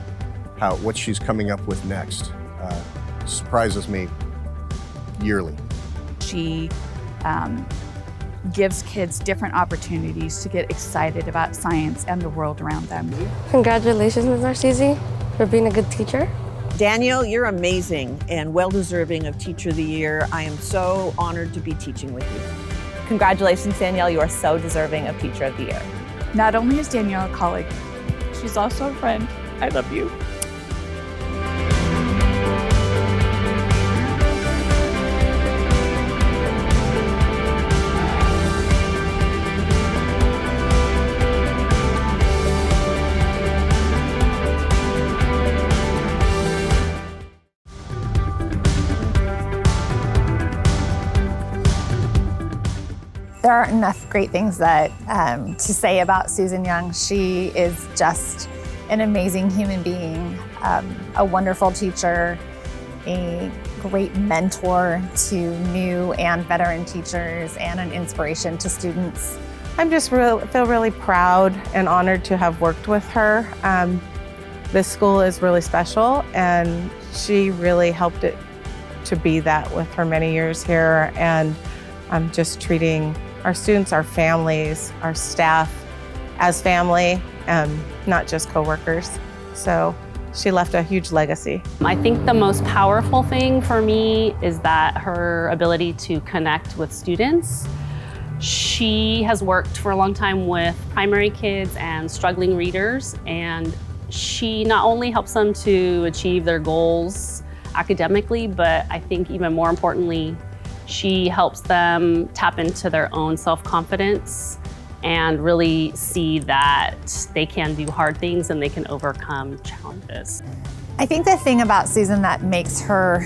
what she's coming up with next. Surprises me yearly. She gives kids different opportunities to get excited about science and the world around them. Congratulations, Ms. Narcisi, for being a good teacher. Danielle, you're amazing and well-deserving of Teacher of the Year. I am so honored to be teaching with you. Congratulations, Danielle. You are so deserving of Teacher of the Year. Not only is Danielle a colleague, she's also a friend. I love you. There aren't enough great things that to say about Susan Young. She is just an amazing human being, a wonderful teacher, a great mentor to new and veteran teachers, and an inspiration to students. I'm just feel really proud and honored to have worked with her. This school is really special, and she really helped it to be that with her many years here. And I'm just treating our students, our families, our staff as family, not just coworkers. So she left a huge legacy. I think the most powerful thing for me is that her ability to connect with students. She has worked for a long time with primary kids and struggling readers, and she not only helps them to achieve their goals academically, but I think even more importantly, she helps them tap into their own self-confidence and really see that they can do hard things and they can overcome challenges. I think the thing about Susan that makes her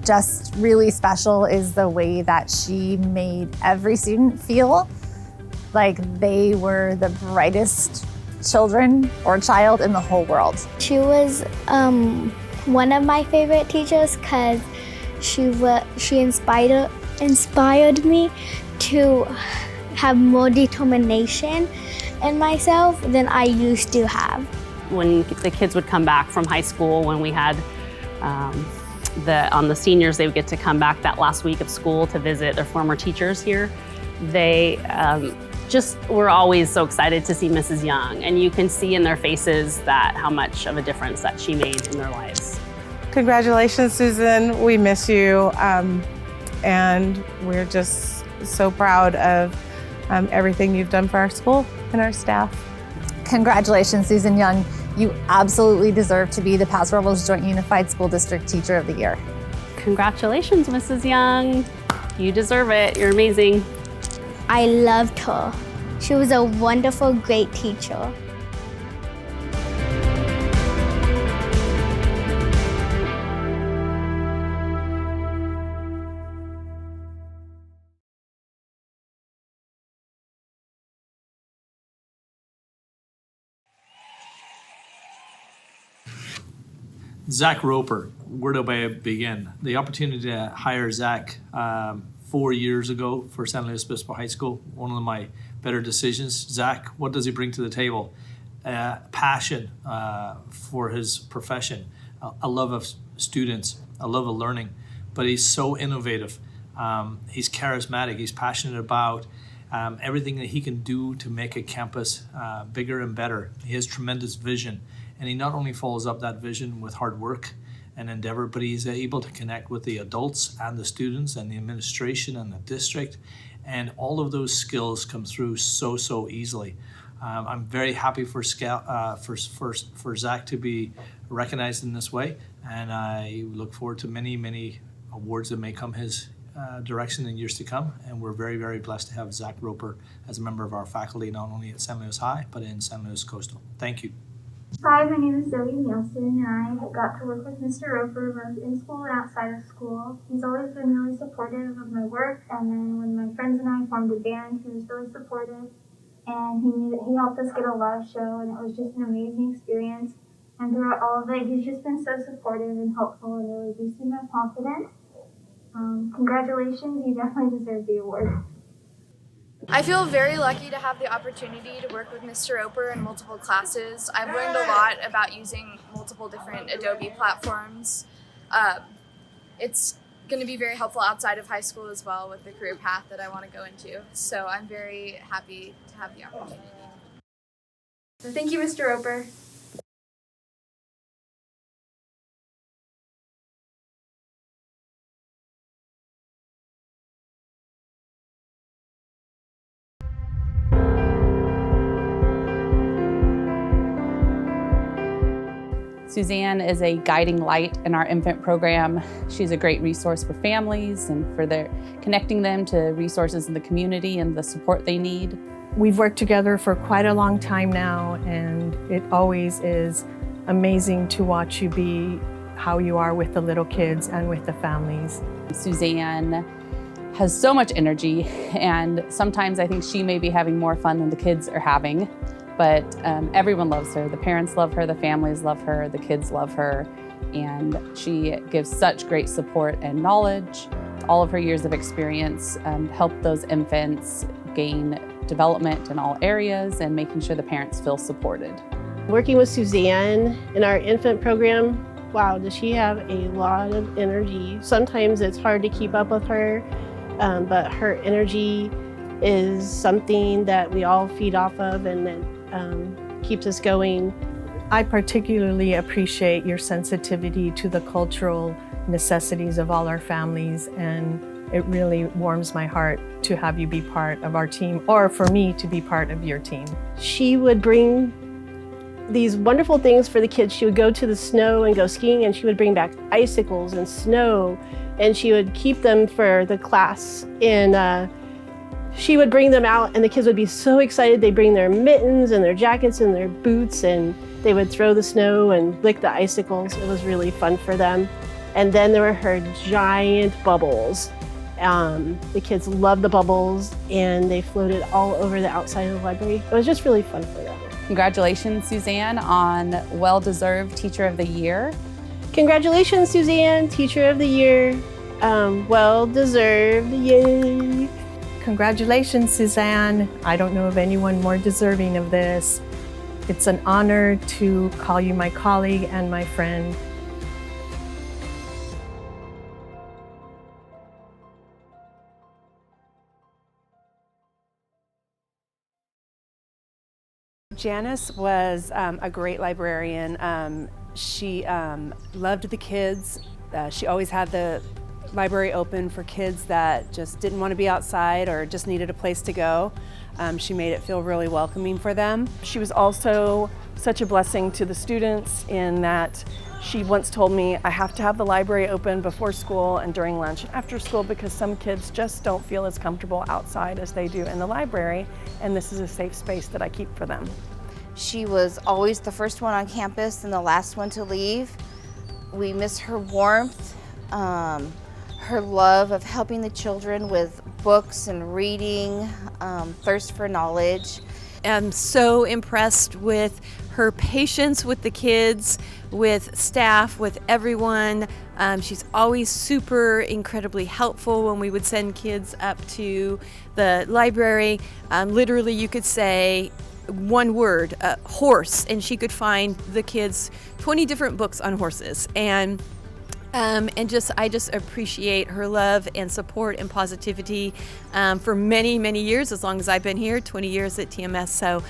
just really special is the way that she made every student feel like they were the brightest children or child in the whole world. She was one of my favorite teachers because she inspired me to have more determination in myself than I used to have. When the kids would come back from high school, when we had on the seniors, they would get to come back that last week of school to visit their former teachers here. They just were always so excited to see Mrs. Young, and you can see in their faces that how much of a difference that she made in their lives. Congratulations, Susan. We miss you, and we're just so proud of everything you've done for our school and our staff. Congratulations, Susan Young. You absolutely deserve to be the Paso Robles Joint Unified School District Teacher of the Year. Congratulations, Mrs. Young. You deserve it. You're amazing. I loved her. She was a wonderful, great teacher. Zach Roper, where do I begin? The opportunity to hire Zach 4 years ago for San Luis Obispo High School, one of my better decisions. Zach, what does he bring to the table? Passion for his profession, a love of students, a love of learning, but he's so innovative. He's charismatic, he's passionate about everything that he can do to make a campus bigger and better. He has tremendous vision. And he not only follows up that vision with hard work and endeavor, but he's able to connect with the adults and the students and the administration and the district. And all of those skills come through so easily. I'm very happy for Zach to be recognized in this way. And I look forward to many awards that may come his direction in years to come. And we're very blessed to have Zach Roper as a member of our faculty, not only at San Luis High, but in San Luis Coastal. Thank you. Hi, my name is Zoe Nielsen, and I got to work with Mr. Roper both in school and outside of school. He's always been really supportive of my work, and then when my friends and I formed a band, he was really supportive, and he helped us get a live show, and it was just an amazing experience. And throughout all of it, he's just been so supportive and helpful, and really boosted my confidence. Congratulations, you definitely deserve the award. I feel very lucky to have the opportunity to work with Mr. Roper in multiple classes. I've learned a lot about using multiple different Adobe platforms. It's going to be very helpful outside of high school as well with the career path that I want to go into. So I'm very happy to have the opportunity. So thank you, Mr. Roper. Suzanne is a guiding light in our infant program. She's a great resource for families and for connecting them to resources in the community and the support they need. We've worked together for quite a long time now, and it always is amazing to watch you be how you are with the little kids and with the families. Suzanne has so much energy, and sometimes I think she may be having more fun than the kids are having. But everyone loves her. The parents love her, the families love her, the kids love her, and she gives such great support and knowledge. All of her years of experience help those infants gain development in all areas and making sure the parents feel supported. Working with Suzanne in our infant program, wow, does she have a lot of energy. Sometimes it's hard to keep up with her, but her energy is something that we all feed off of, and that keeps us going. I particularly appreciate your sensitivity to the cultural necessities of all our families, and it really warms my heart to have you be part of our team, or for me to be part of your team. She would bring these wonderful things for the kids. She would go to the snow and go skiing, and she would bring back icicles and snow, and she would keep them for the class. And she would bring them out, and the kids would be so excited. They'd bring their mittens and their jackets and their boots, and they would throw the snow and lick the icicles. It was really fun for them. And then there were her giant bubbles. The kids loved the bubbles, and they floated all over the outside of the library. It was just really fun for them. Congratulations, Suzanne, on well-deserved Teacher of the Year. Congratulations, Suzanne, Teacher of the Year. Well-deserved, yay. Congratulations, Suzanne. I don't know of anyone more deserving of this. It's an honor to call you my colleague and my friend. Janice was a great librarian. She loved the kids. She always had the library open for kids that just didn't want to be outside or just needed a place to go. She made it feel really welcoming for them. She was also such a blessing to the students in that she once told me, I have to have the library open before school and during lunch and after school because some kids just don't feel as comfortable outside as they do in the library, and this is a safe space that I keep for them. She was always the first one on campus and the last one to leave. We miss her warmth, her love of helping the children with books and reading, thirst for knowledge. I'm so impressed with her patience with the kids, with staff, with everyone. She's always super incredibly helpful when we would send kids up to the library. Literally, you could say one word, horse, and she could find the kids 20 different books on horses. And I just appreciate her love and support and positivity for many, many years, as long as I've been here, 20 years at TMS. So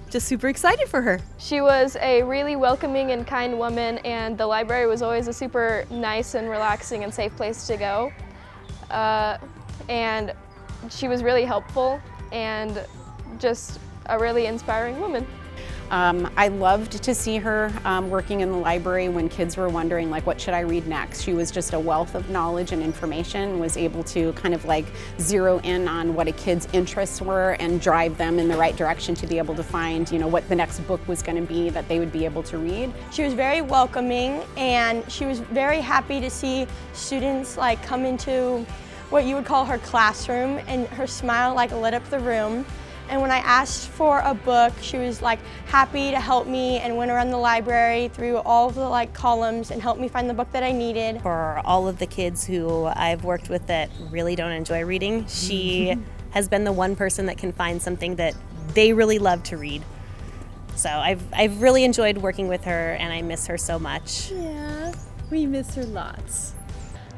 just super excited for her. She was a really welcoming and kind woman, and the library was always a super nice and relaxing and safe place to go. And she was really helpful and just a really inspiring woman. I loved to see her working in the library when kids were wondering, like, what should I read next? She was just a wealth of knowledge and information, was able to kind of like zero in on what a kid's interests were and drive them in the right direction to be able to find, you know, what the next book was going to be that they would be able to read. She was very welcoming, and she was very happy to see students like come into what you would call her classroom, and her smile like lit up the room. And when I asked for a book, she was like happy to help me and went around the library through all of the like columns and helped me find the book that I needed. For all of the kids who I've worked with that really don't enjoy reading, she has been the one person that can find something that they really love to read. So I've really enjoyed working with her, and I miss her so much. Yeah, we miss her lots.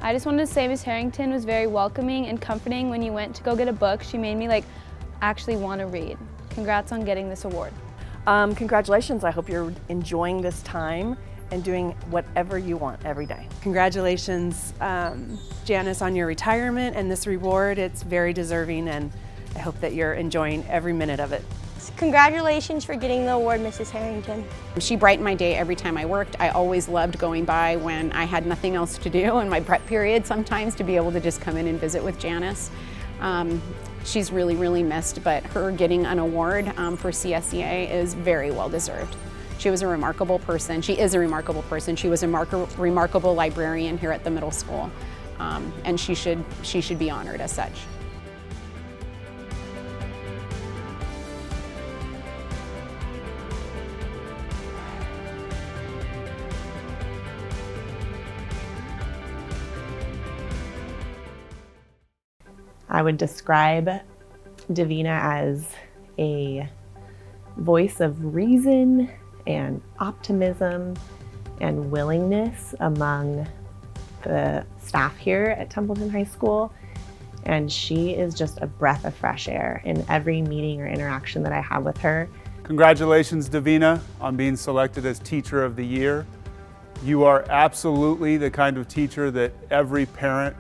I just wanted to say Ms. Harrington was very welcoming and comforting. When you went to go get a book, she made me like actually want to read. Congrats on getting this award. Congratulations. I hope you're enjoying this time and doing whatever you want every day. Congratulations, Janice, on your retirement and this reward. It's very deserving, and I hope that you're enjoying every minute of it. Congratulations for getting the award, Mrs. Harrington. She brightened my day every time I worked. I always loved going by when I had nothing else to do in my prep period sometimes, to be able to just come in and visit with Janice. She's really, really missed, but her getting an award for CSEA is very well deserved. She was a remarkable person. She is a remarkable person. She was a remarkable librarian here at the middle school, and she should be honored as such. I would describe Davina as a voice of reason and optimism and willingness among the staff here at Templeton High School. And she is just a breath of fresh air in every meeting or interaction that I have with her. Congratulations, Davina, on being selected as Teacher of the Year. You are absolutely the kind of teacher that every parent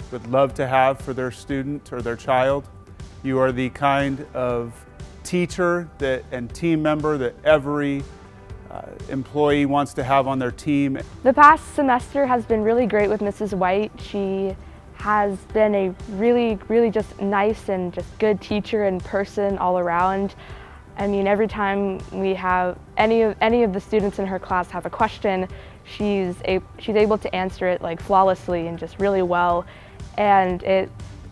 would love to have for their student or their child. You are the kind of teacher and team member that every employee wants to have on their team. The past semester has been really great with Mrs. White. She has been a really, really just nice and just good teacher and person all around. I mean, every time we have any of the students in her class have a question, she's able to answer it like flawlessly and just really well. And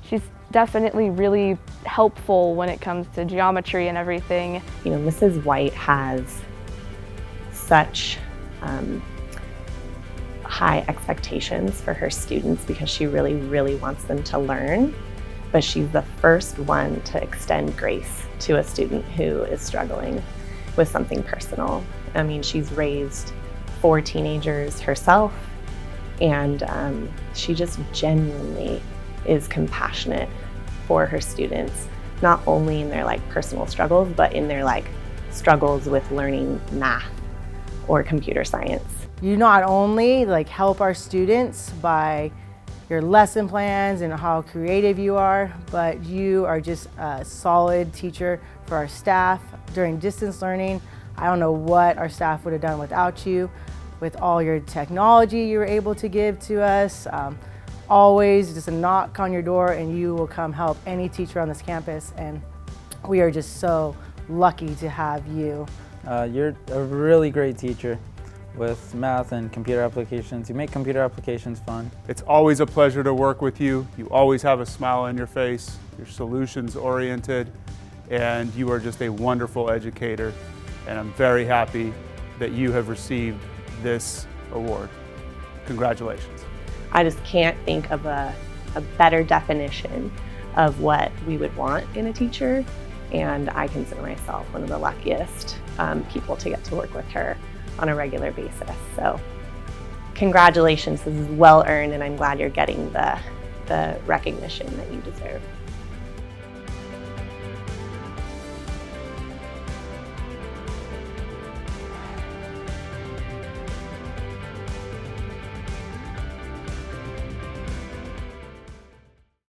she's definitely really helpful when it comes to geometry and everything. You know, Mrs. White has such high expectations for her students because she really, really wants them to learn. But she's the first one to extend grace to a student who is struggling with something personal. I mean, she's raised 4 teenagers herself, and she just genuinely is compassionate for her students, not only in their like personal struggles, but in their like struggles with learning math or computer science. You not only like help our students by your lesson plans and how creative you are, but you are just a solid teacher for our staff during distance learning. I don't know what our staff would have done without you. With all your technology you were able to give to us. Always just a knock on your door and you will come help any teacher on this campus, and we are just so lucky to have you. You're a really great teacher with math and computer applications. You make computer applications fun. It's always a pleasure to work with you. You always have a smile on your face. You're solutions oriented, and you are just a wonderful educator. And I'm very happy that you have received this award. Congratulations. I just can't think of a better definition of what we would want in a teacher, and I consider myself one of the luckiest people to get to work with her on a regular basis. So congratulations, this is well earned, and I'm glad you're getting the recognition that you deserve.